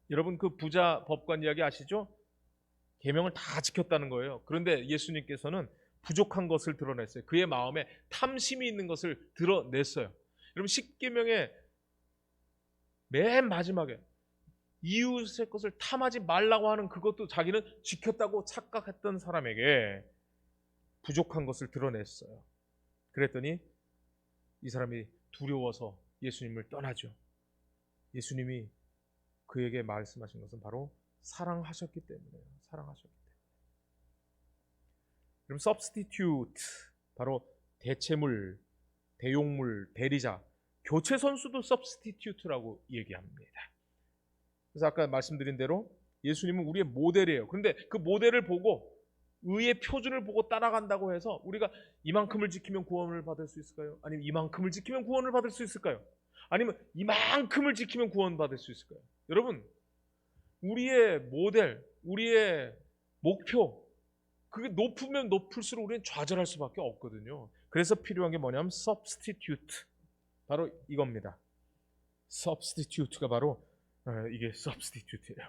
여러분 그 부자 법관 이야기 아시죠? 계명을 다 지켰다는 거예요. 그런데 예수님께서는 부족한 것을 드러냈어요. 그의 마음에 탐심이 있는 것을 드러냈어요. 여러분 십계명의 맨 마지막에 이웃의 것을 탐하지 말라고 하는 그것도 자기는 지켰다고 착각했던 사람에게 부족한 것을 드러냈어요. 그랬더니 이 사람이 두려워서 예수님을 떠나죠. 예수님이 그에게 말씀하신 것은 바로 사랑하셨기 때문이에요. 사랑하셨기 때문에. 그럼 substitute 바로 대체물, 대용물, 대리자, 교체 선수도 substitute라고 얘기합니다. 그래서 아까 말씀드린 대로 예수님은 우리의 모델이에요. 그런데 그 모델을 보고 의의 표준을 보고 따라간다고 해서 우리가 이만큼을 지키면 구원을 받을 수 있을까요? 아니면 이만큼을 지키면 구원을 받을 수 있을까요? 아니면 이만큼을 지키면 구원받을 수 있을까요? 여러분, 우리의 모델, 우리의 목표, 그게 높으면 높을수록 우리는 좌절할 수밖에 없거든요. 그래서 필요한 게 뭐냐면 substitute, 바로 이겁니다. substitute가 바로 이게 substitute예요.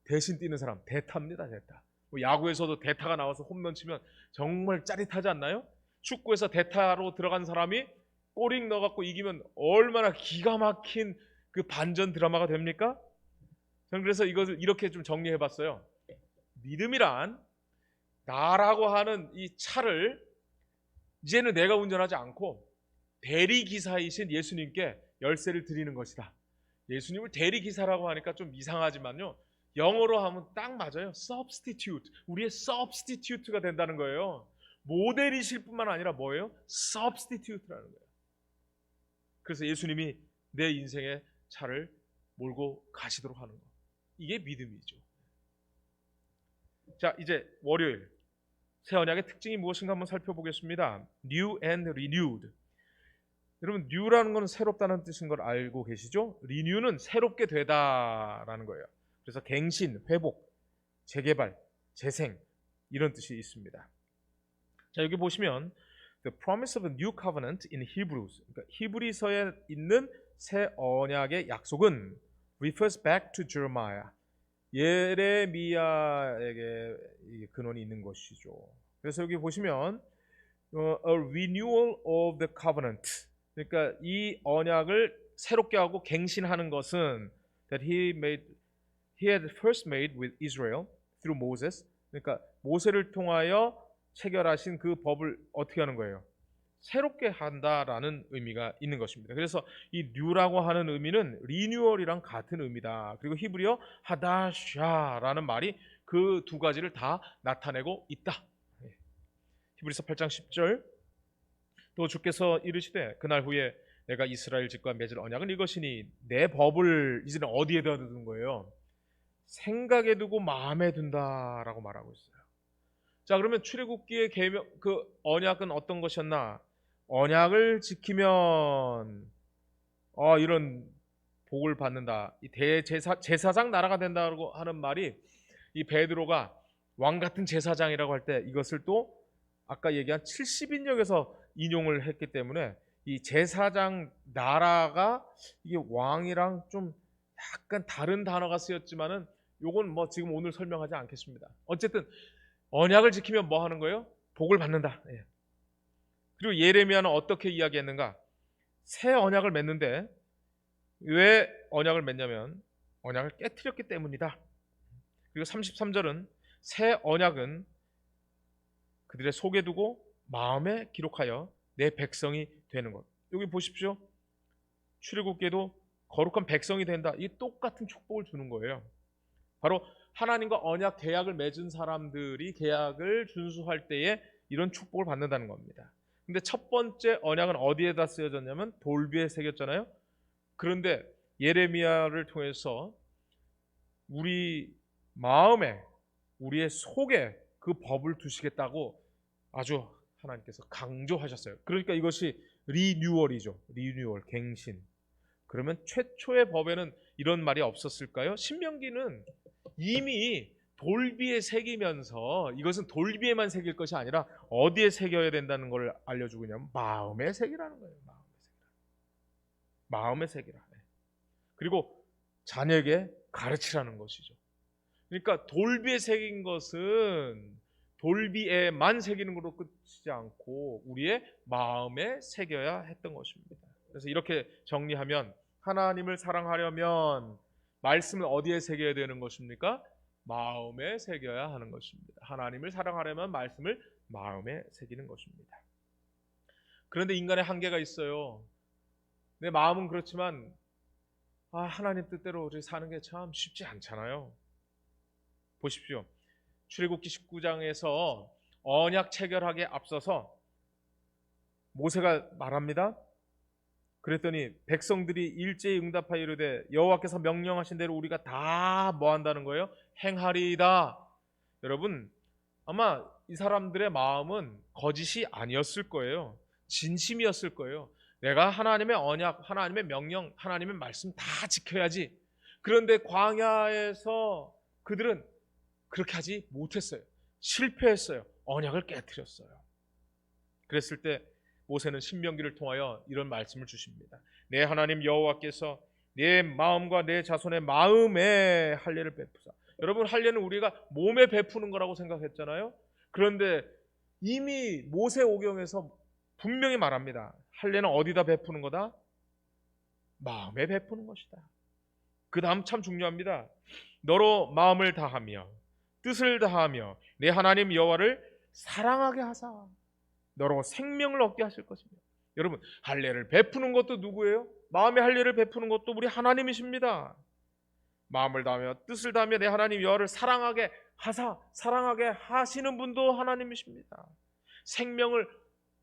대신 뛰는 사람, 대타입니다. 대타. 야구에서도 대타가 나와서 홈런 치면 정말 짜릿하지 않나요? 축구에서 대타로 들어간 사람이 꼬링 넣어갖고 이기면 얼마나 기가 막힌 그 반전 드라마가 됩니까? 저는 그래서 이것을 이렇게 좀 정리해봤어요. 믿음이란 나라고 하는 이 차를 이제는 내가 운전하지 않고 대리기사이신 예수님께 열쇠를 드리는 것이다. 예수님을 대리기사라고 하니까 좀 이상하지만요, 영어로 하면 딱 맞아요. substitute. 우리의 substitute가 된다는 거예요. 모델이실 뿐만 아니라 뭐예요? substitute라는 거예요. 그래서 예수님이 내 인생의 차를 몰고 가시도록 하는 거. 이게 믿음이죠. 자, 이제 월요일. 새 언약의 특징이 무엇인가 한번 살펴보겠습니다. New and renewed. 여러분, new라는 것은 새롭다는 뜻인 걸 알고 계시죠? renew는 새롭게 되다라는 거예요. 그래서 갱신, 회복, 재개발, 재생 이런 뜻이 있습니다. 자, 여기 보시면 The promise of a new covenant in Hebrews, 그러니까 히브리서에 있는 새 언약의 약속은 refers back to Jeremiah, 예레미야에게 근원이 있는 것이죠. 그래서 여기 보시면 a renewal of the covenant, 그러니까 이 언약을 새롭게 하고 갱신하는 것은 that he had first made with Israel through Moses, 그러니까 모세를 통하여 체결하신 그 법을 어떻게 하는 거예요? 새롭게 한다라는 의미가 있는 것입니다. 그래서 이 new라고 하는 의미는 리뉴얼이랑 같은 의미다. 그리고 히브리어 하다샤라는 말이 그 두 가지를 다 나타내고 있다. 히브리서 8장 10절, 또 주께서 이르시되 그날 후에 내가 이스라엘 집과 맺을 언약은 이것이니 내 법을 이제는 어디에다 두는 거예요? 생각에 두고 마음에 둔다라고 말하고 있어요. 자, 그러면 출애굽기의 계명, 그 언약은 어떤 것이었나? 언약을 지키면 이런 복을 받는다. 이 제사장 나라가 된다고 하는 말이, 이 베드로가 왕 같은 제사장이라고 할 때 이것을 또 아까 얘기한 70인역에서 인용을 했기 때문에 이 제사장 나라가 이게 왕이랑 좀 약간 다른 단어가 쓰였지만은 요건 뭐 지금 오늘 설명하지 않겠습니다. 어쨌든 언약을 지키면 뭐 하는 거예요? 복을 받는다. 예. 그리고 예레미야는 어떻게 이야기했는가? 새 언약을 맺는데 왜 언약을 맺냐면 언약을 깨트렸기 때문이다. 그리고 33절은 새 언약은 그들의 속에 두고 마음에 기록하여 내 백성이 되는 것. 여기 보십시오. 출애굽기에도 거룩한 백성이 된다. 이 똑같은 축복을 주는 거예요. 바로 하나님과 언약 계약을 맺은 사람들이 계약을 준수할 때에 이런 축복을 받는다는 겁니다. 근데 첫 번째 언약은 어디에다 쓰여졌냐면 돌비에 새겼잖아요. 그런데 예레미야를 통해서 우리 마음에, 우리의 속에 그 법을 두시겠다고 아주 하나님께서 강조하셨어요. 그러니까 이것이 리뉴얼이죠. 리뉴얼, 갱신. 그러면 최초의 법에는 이런 말이 없었을까요? 신명기는 이미 돌비에 새기면서 이것은 돌비에만 새길 것이 아니라 어디에 새겨야 된다는 걸 알려주고 있냐면 마음에 새기라는 거예요. 마음에 새기라. 그리고 자녀에게 가르치라는 것이죠. 그러니까 돌비에 새긴 것은 돌비에만 새기는 것으로 끝이지 않고 우리의 마음에 새겨야 했던 것입니다. 그래서 이렇게 정리하면 하나님을 사랑하려면 말씀을 어디에 새겨야 되는 것입니까? 마음에 새겨야 하는 것입니다. 하나님을 사랑하려면 말씀을 마음에 새기는 것입니다. 그런데 인간의 한계가 있어요. 내 마음은 그렇지만 하나님 뜻대로 우리 사는 게 참 쉽지 않잖아요. 보십시오. 출애굽기 19장에서 언약 체결하기에 앞서서 모세가 말합니다. 그랬더니 백성들이 일제히 응답하여 이르되 여호와께서 명령하신 대로 우리가 다 뭐 한다는 거예요? 행하리이다. 여러분, 아마 이 사람들의 마음은 거짓이 아니었을 거예요. 진심이었을 거예요. 내가 하나님의 언약, 하나님의 명령, 하나님의 말씀 다 지켜야지. 그런데 광야에서 그들은 그렇게 하지 못했어요. 실패했어요. 언약을 깨뜨렸어요. 그랬을 때 모세는 신명기를 통하여 이런 말씀을 주십니다. 내 하나님 여호와께서 내 마음과 내 자손의 마음에 할례를 베푸사. 여러분, 할례는 우리가 몸에 베푸는 거라고 생각했잖아요. 그런데 이미 모세오경에서 분명히 말합니다. 할례는 어디다 베푸는 거다? 마음에 베푸는 것이다. 그 다음 참 중요합니다. 너로 마음을 다하며 뜻을 다하며 내 하나님 여호와를 사랑하게 하사 너로 생명을 얻게 하실 것입니다. 여러분, 할례를 베푸는 것도 누구예요? 마음의 할례를 베푸는 것도 우리 하나님이십니다. 마음을 다하며 뜻을 다하며 내 하나님 여호와를 사랑하게 하사, 사랑하게 하시는 분도 하나님이십니다. 생명을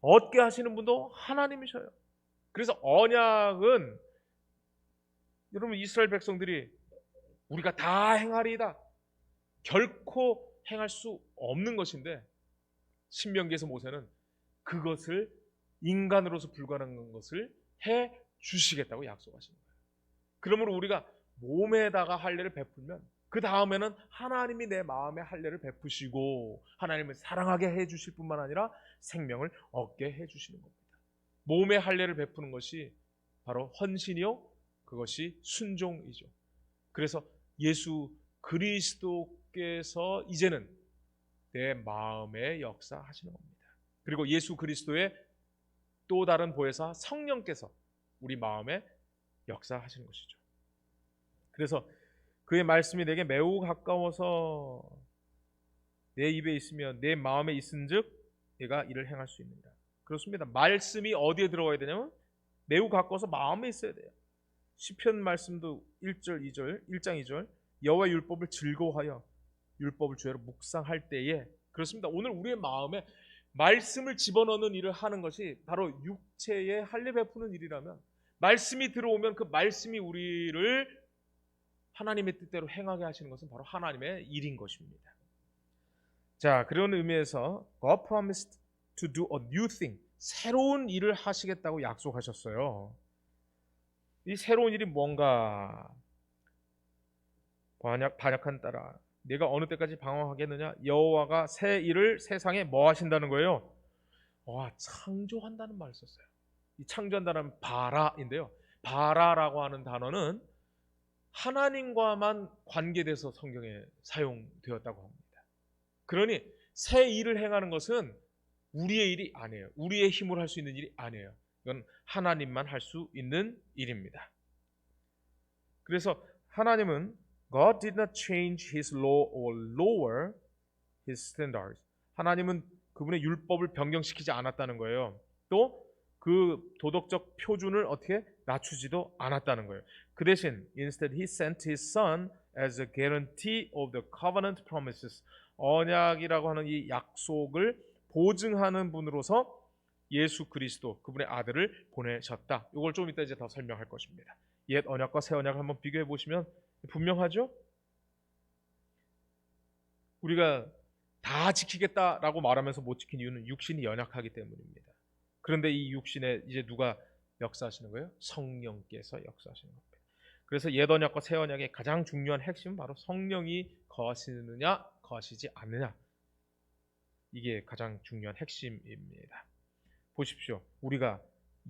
얻게 하시는 분도 하나님이셔요. 그래서 언약은 여러분, 이스라엘 백성들이 우리가 다 행하리이다 결코 행할 수 없는 것인데 신명기에서 모세는 그것을 인간으로서 불가능한 것을 해 주시겠다고 약속하신 거예요. 그러므로 우리가 몸에다가 할례를 베풀면 그 다음에는 하나님이 내 마음에 할례를 베푸시고 하나님을 사랑하게 해 주실 뿐만 아니라 생명을 얻게 해 주시는 겁니다. 몸에 할례를 베푸는 것이 바로 헌신이요, 그것이 순종이죠. 그래서 예수 그리스도께서 이제는 내 마음에 역사하시는 겁니다. 그리고 예수 그리스도의 또 다른 보혜사 성령께서 우리 마음에 역사하시는 것이죠. 그래서 그의 말씀이 내게 매우 가까워서 내 입에 있으면 내 마음에 있은즉 내가 이를 행할 수 있느니라. 그렇습니다. 말씀이 어디에 들어가야 되냐면 매우 가까워서 마음에 있어야 돼요. 시편 말씀도 1절 2절 1장 2절 여호와의 율법을 즐거워하여 율법을 주야로 묵상할 때에, 그렇습니다. 오늘 우리의 마음에 말씀을 집어넣는 일을 하는 것이 바로 육체의 할례 베푸는 일이라면 말씀이 들어오면 그 말씀이 우리를 하나님의 뜻대로 행하게 하시는 것은 바로 하나님의 일인 것입니다. 자, 그런 의미에서 God promised to do a new thing. 새로운 일을 하시겠다고 약속하셨어요. 이 새로운 일이 뭔가? 반역한 따라 내가 어느 때까지 방황하겠느냐? 여호와가 새 일을 세상에 뭐 하신다는 거예요? 창조한다는 말을 썼어요. 이 창조한다는 바라인데요. 바라라고 하는 단어는 하나님과만 관계돼서 성경에 사용되었다고 합니다. 그러니 새 일을 행하는 것은 우리의 일이 아니에요. 우리의 힘으로 할 수 있는 일이 아니에요. 이건 하나님만 할 수 있는 일입니다. 그래서 하나님은 God did not change His law or lower His standards. 하나님은 그분의 율법을 변경시키지 않았다는 거예요. 또 그 도덕적 표준을 어떻게 낮추지도 않았다는 거예요. 그 대신 instead He sent His Son as a guarantee of the covenant promises. 언약이라고 하는 이 약속을 보증하는 분으로서 예수 그리스도, 그분의 아들을 보내셨다. 이걸 좀 이따 이제 더 설명할 것입니다. 옛 언약과 새 언약을 한번 비교해 보시면 분명하죠? 우리가 다 지키겠다라고 말하면서 못 지킨 이유는 육신이 연약하기 때문입니다. 그런데 이 육신에 이제 누가 역사하시는 거예요? 성령께서 역사하시는 겁니다. 그래서 옛 언약과 새 언약의 가장 중요한 핵심은 바로 성령이 거하시느냐 거하시지 않느냐, 이게 가장 중요한 핵심입니다. 보십시오. 우리가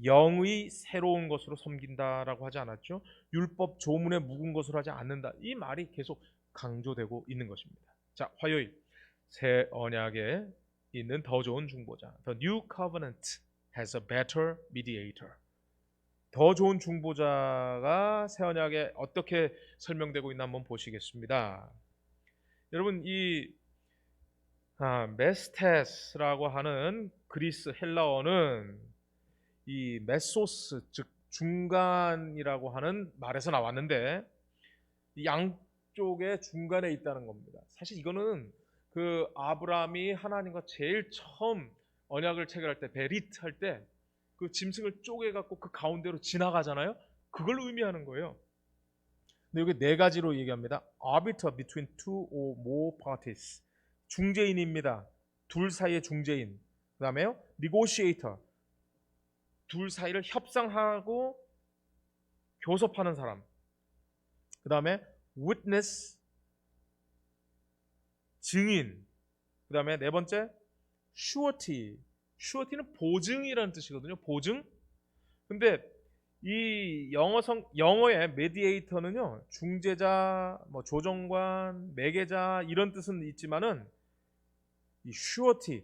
영의 새로운 것으로 섬긴다라고 하지 않았죠? 율법 조문에 묵은 것으로 하지 않는다. 이 말이 계속 강조되고 있는 것입니다. 자, 화요일 새 언약에 있는 더 좋은 중보자. The new covenant has a better mediator. 더 좋은 중보자가 새 언약에 어떻게 설명되고 있나 한번 보시겠습니다. 여러분, 이 메스테스라고 하는 그리스 헬라어는 이 메소스, 즉 중간이라고 하는 말에서 나왔는데, 이 양쪽의 중간에 있다는 겁니다. 사실 이거는 그 아브라함이 하나님과 제일 처음 언약을 체결할 때, 베리트 할 때 그 짐승을 쪼개 갖고 그 가운데로 지나가잖아요. 그걸 의미하는 거예요. 근데 여기 네 가지로 얘기합니다. Arbiter between two or more parties. 중재인입니다. 둘 사이의 중재인. 그 다음에요, negotiator. 둘 사이를 협상하고 교섭하는 사람. 그 다음에 witness. 증인. 그 다음에 네 번째, surety. surety는 보증이라는 뜻이거든요. 보증. 근데 이 영어의 mediator는요, 중재자, 뭐 조정관, 매개자 이런 뜻은 있지만은 이 surety,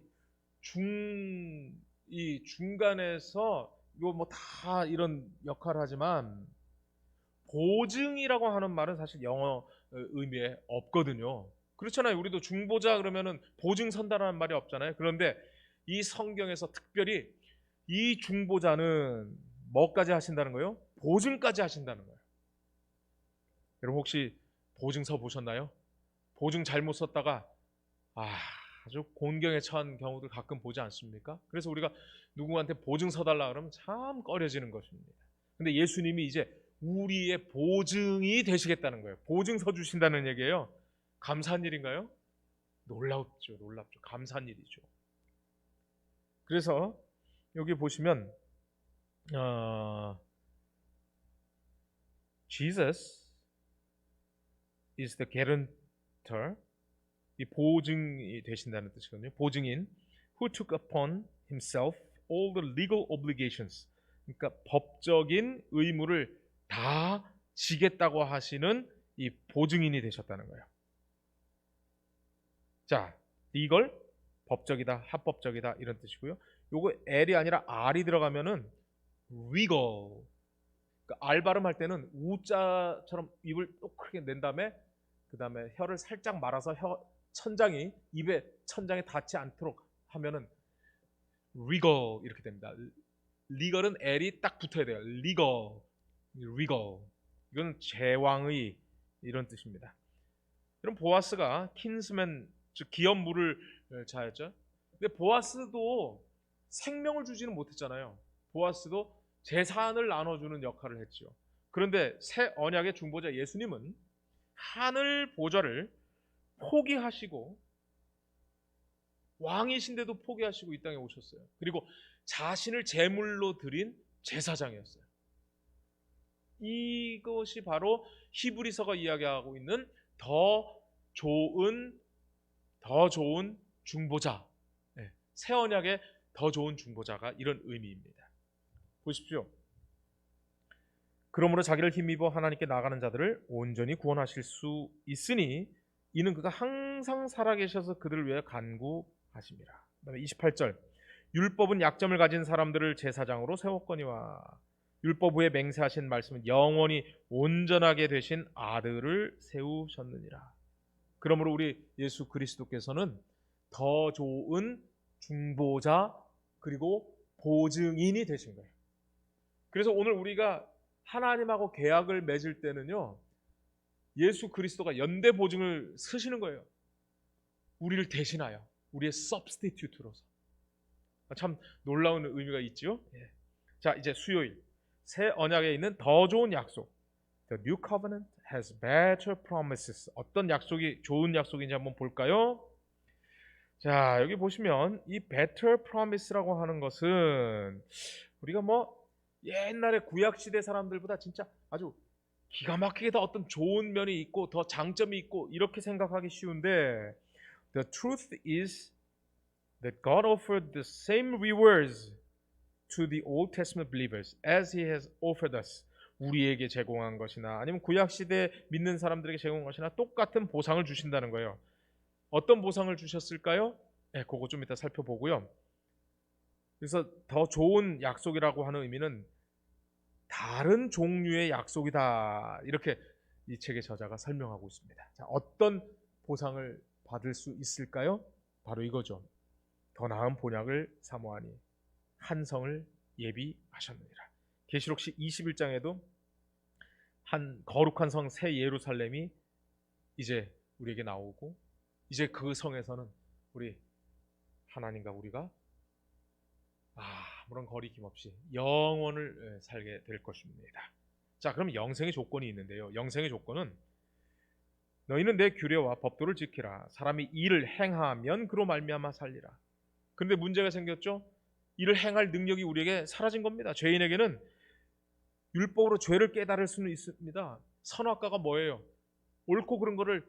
이 중간에서 이거 뭐 다 이런 역할을 하지만 보증이라고 하는 말은 사실 영어 의미에 없거든요. 그렇잖아요. 우리도 중보자 그러면은 보증 선다라는 말이 없잖아요. 그런데 이 성경에서 특별히 이 중보자는 뭐까지 하신다는 거예요? 보증까지 하신다는 거예요. 여러분 혹시 보증서 보셨나요? 보증 잘못 썼다가 아주 곤경에 처한 경우도 가끔 보지 않습니까? 그래서 우리가 누구한테 보증 서달라 그러면 참 꺼려지는 것입니다. 근데 예수님이 이제 우리의 보증이 되시겠다는 거예요. 보증 서 주신다는 얘기예요. 감사한 일인가요? 놀랍죠. 감사한 일이죠. 그래서 여기 보시면 Jesus is the guarantor. 이 보증이 되신다는 뜻이거든요. 보증인 who took upon himself all the legal obligations. 그러니까 법적인 의무를 다 지겠다고 하시는 이 보증인이 되셨다는 거예요. 자, legal 법적이다, 합법적이다 이런 뜻이고요. 요거 L이 아니라 R이 들어가면은 regal. 그러니까 R 발음할 때는 우자처럼 입을 또 크게 낸 다음에 그 다음에 혀를 살짝 말아서 천장이 입에 천장에 닿지 않도록 하면은 regal 이렇게 됩니다. legal은 L이 딱 붙어야 돼요. legal. 이건 제왕의 이런 뜻입니다. 그럼 보아스가 킨스맨, 즉 기업물을 자였죠. 근데 보아스도 생명을 주지는 못했잖아요. 보아스도 재산을 나눠주는 역할을 했죠. 그런데 새 언약의 중보자 예수님은 하늘 보좌를 포기하시고 왕이신데도 포기하시고 이 땅에 오셨어요. 그리고 자신을 제물로 드린 제사장이었어요. 이것이 바로 히브리서가 이야기하고 있는 더 좋은 중보자, 새 언약의 더 좋은 중보자가 이런 의미입니다. 보십시오. 그러므로 자기를 힘입어 하나님께 나가는 자들을 온전히 구원하실 수 있으니 이는 그가 항상 살아계셔서 그들을 위해 간구하심이라. 그다음에 28절, 율법은 약점을 가진 사람들을 제사장으로 세웠거니와 율법 후에 맹세하신 말씀은 영원히 온전하게 되신 아들을 세우셨느니라. 그러므로 우리 예수 그리스도께서는 더 좋은 중보자 그리고 보증인이 되신 거예요. 그래서 오늘 우리가 하나님하고 계약을 맺을 때는요, 예수 그리스도가 연대 보증을 쓰시는 거예요. 우리를 대신하여, 우리의 substitute로서. 참 놀라운 의미가 있죠. 자, 이제 수요일 새 언약에 있는 더 좋은 약속. The new covenant has better promises. 어떤 약속이 좋은 약속인지 한번 볼까요? 자, 여기 보시면 이 better promise라고 하는 것은 우리가 뭐 옛날에 구약 시대 사람들보다 진짜 아주 기가 막히게 더 어떤 좋은 면이 있고 더 장점이 있고 이렇게 생각하기 쉬운데 the truth is that God offered the same rewards to the Old Testament believers as He has offered us. 우리에게 제공한 것이나 아니면 구약 시대 믿는 사람들에게 제공한 것이나 똑같은 보상을 주신다는 거예요. 어떤 보상을 주셨을까요? 네, 그거 좀 이따 살펴보고요. 그래서 더 좋은 약속이라고 하는 의미는 다른 종류의 약속이다. 이렇게 이 책의 저자가 설명하고 있습니다. 자, 어떤 보상을 받을 수 있을까요? 바로 이거죠. 더 나은 본약을 사모하니 한 성을 예비하셨느니라. 계시록시 21장에도 한 거룩한 성 새 예루살렘이 이제 우리에게 나오고 이제 그 성에서는 우리 하나님과 우리가 아무런 거리낌 없이 영원을 살게 될 것입니다. 자, 그럼 영생의 조건이 있는데요. 영생의 조건은 너희는 내 규례와 법도를 지키라. 사람이 이를 행하면 그로 말미암아 살리라. 그런데 문제가 생겼죠. 이를 행할 능력이 우리에게 사라진 겁니다. 죄인에게는 율법으로 죄를 깨달을 수는 있습니다. 선악과가 뭐예요? 옳고 그른 거를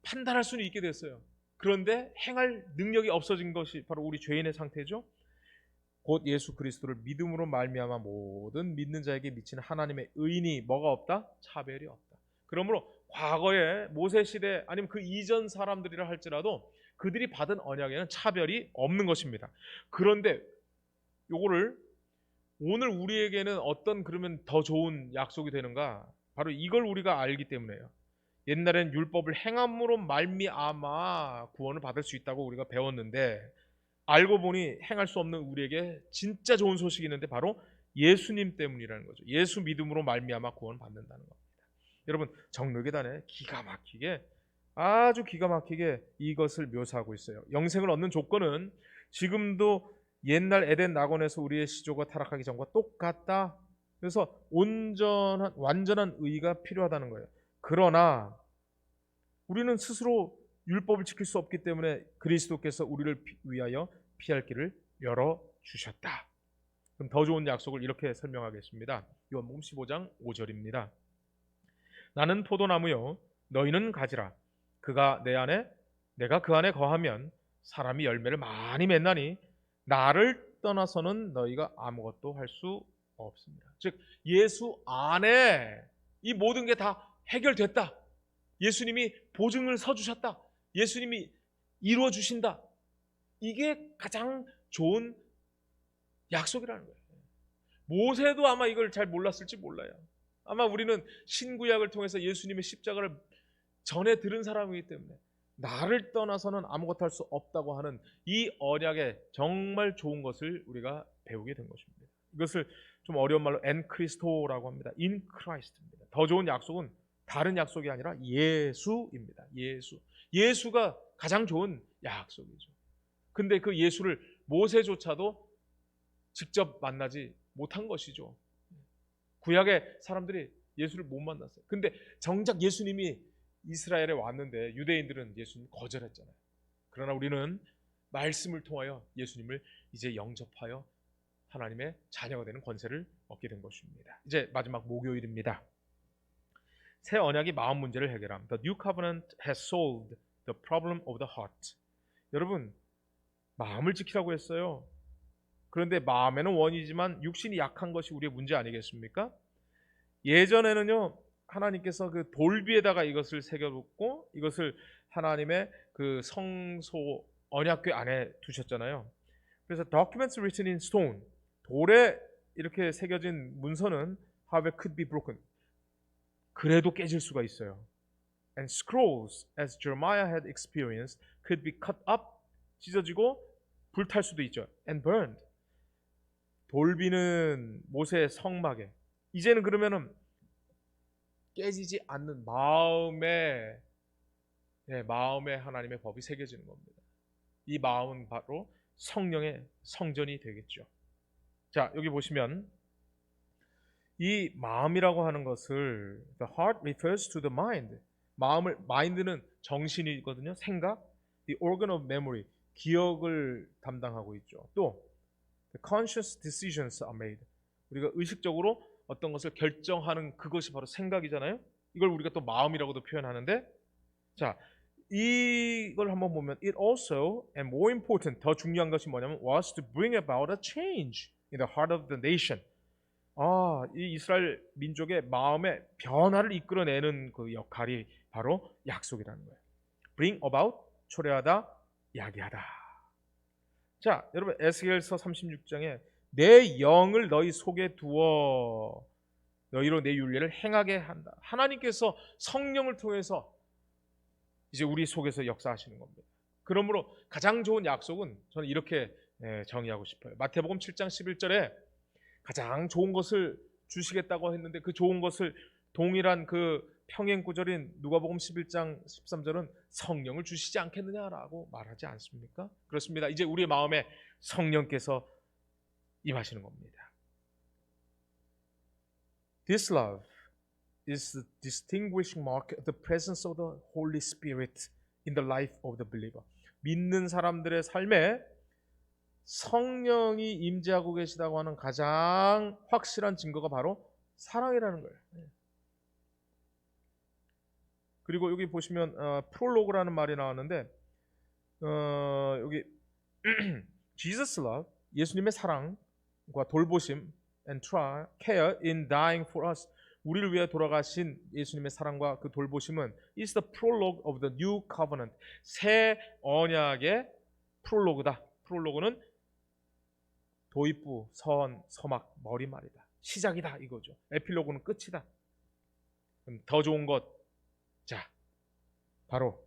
판단할 수는 있게 됐어요. 그런데 행할 능력이 없어진 것이 바로 우리 죄인의 상태죠. 곧 예수 그리스도를 믿음으로 말미암아 모든 믿는 자에게 미치는 하나님의 의인이 뭐가 없다? 차별이 없다. 그러므로 과거에 모세 시대 아니면 그 이전 사람들이라 할지라도 그들이 받은 언약에는 차별이 없는 것입니다. 그런데 요거를 오늘 우리에게는 어떤 그러면 더 좋은 약속이 되는가? 바로 이걸 우리가 알기 때문에요. 옛날엔 율법을 행함으로 말미암아 구원을 받을 수 있다고 우리가 배웠는데 알고 보니 행할 수 없는 우리에게 진짜 좋은 소식이 있는데 바로 예수님 때문이라는 거죠. 예수 믿음으로 말미암아 구원 받는다는 겁니다. 여러분 정르계단에 아주 기가 막히게 이것을 묘사하고 있어요. 영생을 얻는 조건은 지금도 옛날 에덴 낙원에서 우리의 시조가 타락하기 전과 똑같다. 그래서 완전한 의가 필요하다는 거예요. 그러나 우리는 스스로 율법을 지킬 수 없기 때문에 그리스도께서 우리를 위하여 피할 길을 열어주셨다. 그럼 더 좋은 약속을 이렇게 설명하겠습니다. 요한복음 15장 5절입니다. 나는 포도나무요 너희는 가지라. 그가 내 안에 내가 그 안에 거하면 사람이 열매를 많이 맺나니 나를 떠나서는 너희가 아무것도 할 수 없습니다. 즉 예수 안에 이 모든 게 다 해결됐다. 예수님이 보증을 서주셨다. 예수님이 이루어 주신다. 이게 가장 좋은 약속이라는 거예요. 모세도 아마 이걸 잘 몰랐을지 몰라요. 아마 우리는 신구약을 통해서 예수님의 십자가를 전해 들은 사람이기 때문에 나를 떠나서는 아무것도 할 수 없다고 하는 이 언약에 정말 좋은 것을 우리가 배우게 된 것입니다. 이것을 좀 어려운 말로 엔크리스토라고 합니다. 인 크라이스트입니다. 더 좋은 약속은 다른 약속이 아니라 예수입니다. 예수가 가장 좋은 약속이죠. 근데 그 예수를 모세조차도 직접 만나지 못한 것이죠. 구약의 사람들이 예수를 못 만났어요. 근데 정작 예수님이 이스라엘에 왔는데 유대인들은 예수님 거절했잖아요. 그러나 우리는 말씀을 통하여 예수님을 이제 영접하여 하나님의 자녀가 되는 권세를 얻게 된 것입니다. 이제 마지막 목요일입니다. 새 언약이 마음 문제를 해결함. The new covenant has solved the problem of the heart. 여러분, 마음을 지키라고 했어요. 그런데 마음에는 원이지만 육신이 약한 것이 우리의 문제 아니겠습니까? 예전에는요, 하나님께서 그 돌비에다가 이것을 새겨놓고 이것을 하나님의 그 성소 언약궤 안에 두셨잖아요. 그래서 documents written in stone, 돌에 이렇게 새겨진 문서는 however could be broken. 그래도 깨질 수가 있어요. And scrolls, as Jeremiah had experienced, could be cut up, 찢어지고 불탈 수도 있죠. And burned. 돌비는 모세의 성막에 이제는 그러면은 깨지지 않는 마음에 하나님의 법이 새겨지는 겁니다. 이 마음은 바로 성령의 성전이 되겠죠. 자, 여기 보시면 이 마음이라고 하는 것을 the heart refers to the mind. mind는 정신이거든요. 생각. The organ of memory. 기억을 담당하고 있죠. 또 the conscious decisions are made. 우리가 의식적으로 어떤 것을 결정하는 그것이 바로 생각이잖아요. 이걸 우리가 또 마음이라고도 표현하는데, 자, 이걸 한번 보면 it also and more important, 더 중요한 것이 뭐냐면 was to bring about a change in the heart of the nation. 이 이스라엘 민족의 마음의 변화를 이끌어내는 그 역할이 바로 약속이라는 거예요. bring about, 초래하다, 야기하다. 자, 여러분 에스겔서 36장에 내 영을 너희 속에 두어 너희로 내 윤례를 행하게 한다. 하나님께서 성령을 통해서 이제 우리 속에서 역사하시는 겁니다. 그러므로 가장 좋은 약속은 저는 이렇게 정의하고 싶어요. 마태복음 7장 11절에 가장 좋은 것을 주시겠다고 했는데 그 좋은 것을 동일한 그 평행 구절인 누가복음 11장 13절은 성령을 주시지 않겠느냐라고 말하지 않습니까? 그렇습니다. 이제 우리의 마음에 성령께서 임하시는 겁니다. This love is the distinguishing mark of the presence of the Holy Spirit in the life of the believer. 믿는 사람들의 삶에 성령이 임재하고 계시다고 하는 가장 확실한 증거가 바로 사랑이라는 거예요. 그리고 여기 보시면 프롤로그라는 말이 나왔는데 여기 Jesus love, 예수님의 사랑과 돌보심 and care in dying for us, 우리를 위해 돌아가신 예수님의 사랑과 그 돌보심은 is the prologue of the new covenant, 새 언약의 프롤로그다. 프롤로그는 도입부, 선, 서막, 머리말이다. 시작이다 이거죠. 에필로그는 끝이다. 그럼 더 좋은 것, 자, 바로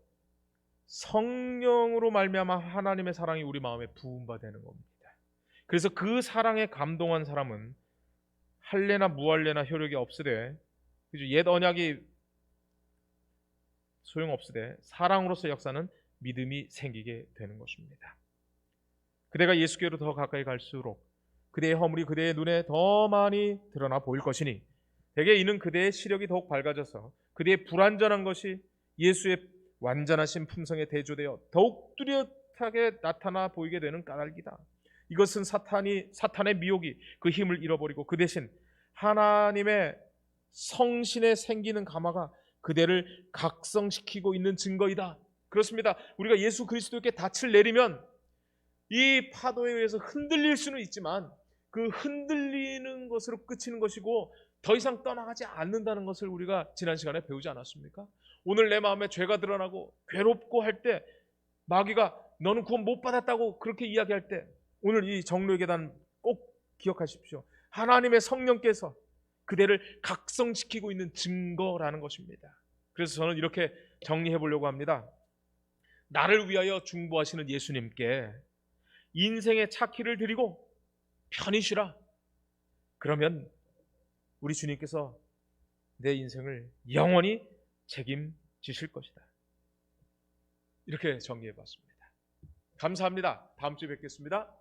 성령으로 말미암아 하나님의 사랑이 우리 마음에 부음받는 겁니다. 그래서 그 사랑에 감동한 사람은 할례나 무할례나 효력이 없으되, 그죠? 옛 언약이 소용없으되 사랑으로서 역사는 믿음이 생기게 되는 것입니다. 그대가 예수께로 더 가까이 갈수록 그대의 허물이 그대의 눈에 더 많이 드러나 보일 것이니 대개 이는 그대의 시력이 더욱 밝아져서 그대의 불완전한 것이 예수의 완전하신 품성에 대조되어 더욱 뚜렷하게 나타나 보이게 되는 까닭이다. 이것은 사탄의 미혹이 그 힘을 잃어버리고 그 대신 하나님의 성신에 생기는 감화가 그대를 각성시키고 있는 증거이다. 그렇습니다. 우리가 예수 그리스도께 닻을 내리면 이 파도에 의해서 흔들릴 수는 있지만 그 흔들리는 것으로 그치는 것이고 더 이상 떠나가지 않는다는 것을 우리가 지난 시간에 배우지 않았습니까? 오늘 내 마음에 죄가 드러나고 괴롭고 할 때 마귀가 너는 구원 못 받았다고 그렇게 이야기할 때 오늘 이 정로의 계단 꼭 기억하십시오. 하나님의 성령께서 그대를 각성시키고 있는 증거라는 것입니다. 그래서 저는 이렇게 정리해 보려고 합니다. 나를 위하여 중보하시는 예수님께 인생의 차키를 드리고 편히 쉬라. 그러면 우리 주님께서 내 인생을 영원히 책임지실 것이다. 이렇게 정리해 봤습니다. 감사합니다. 다음 주에 뵙겠습니다.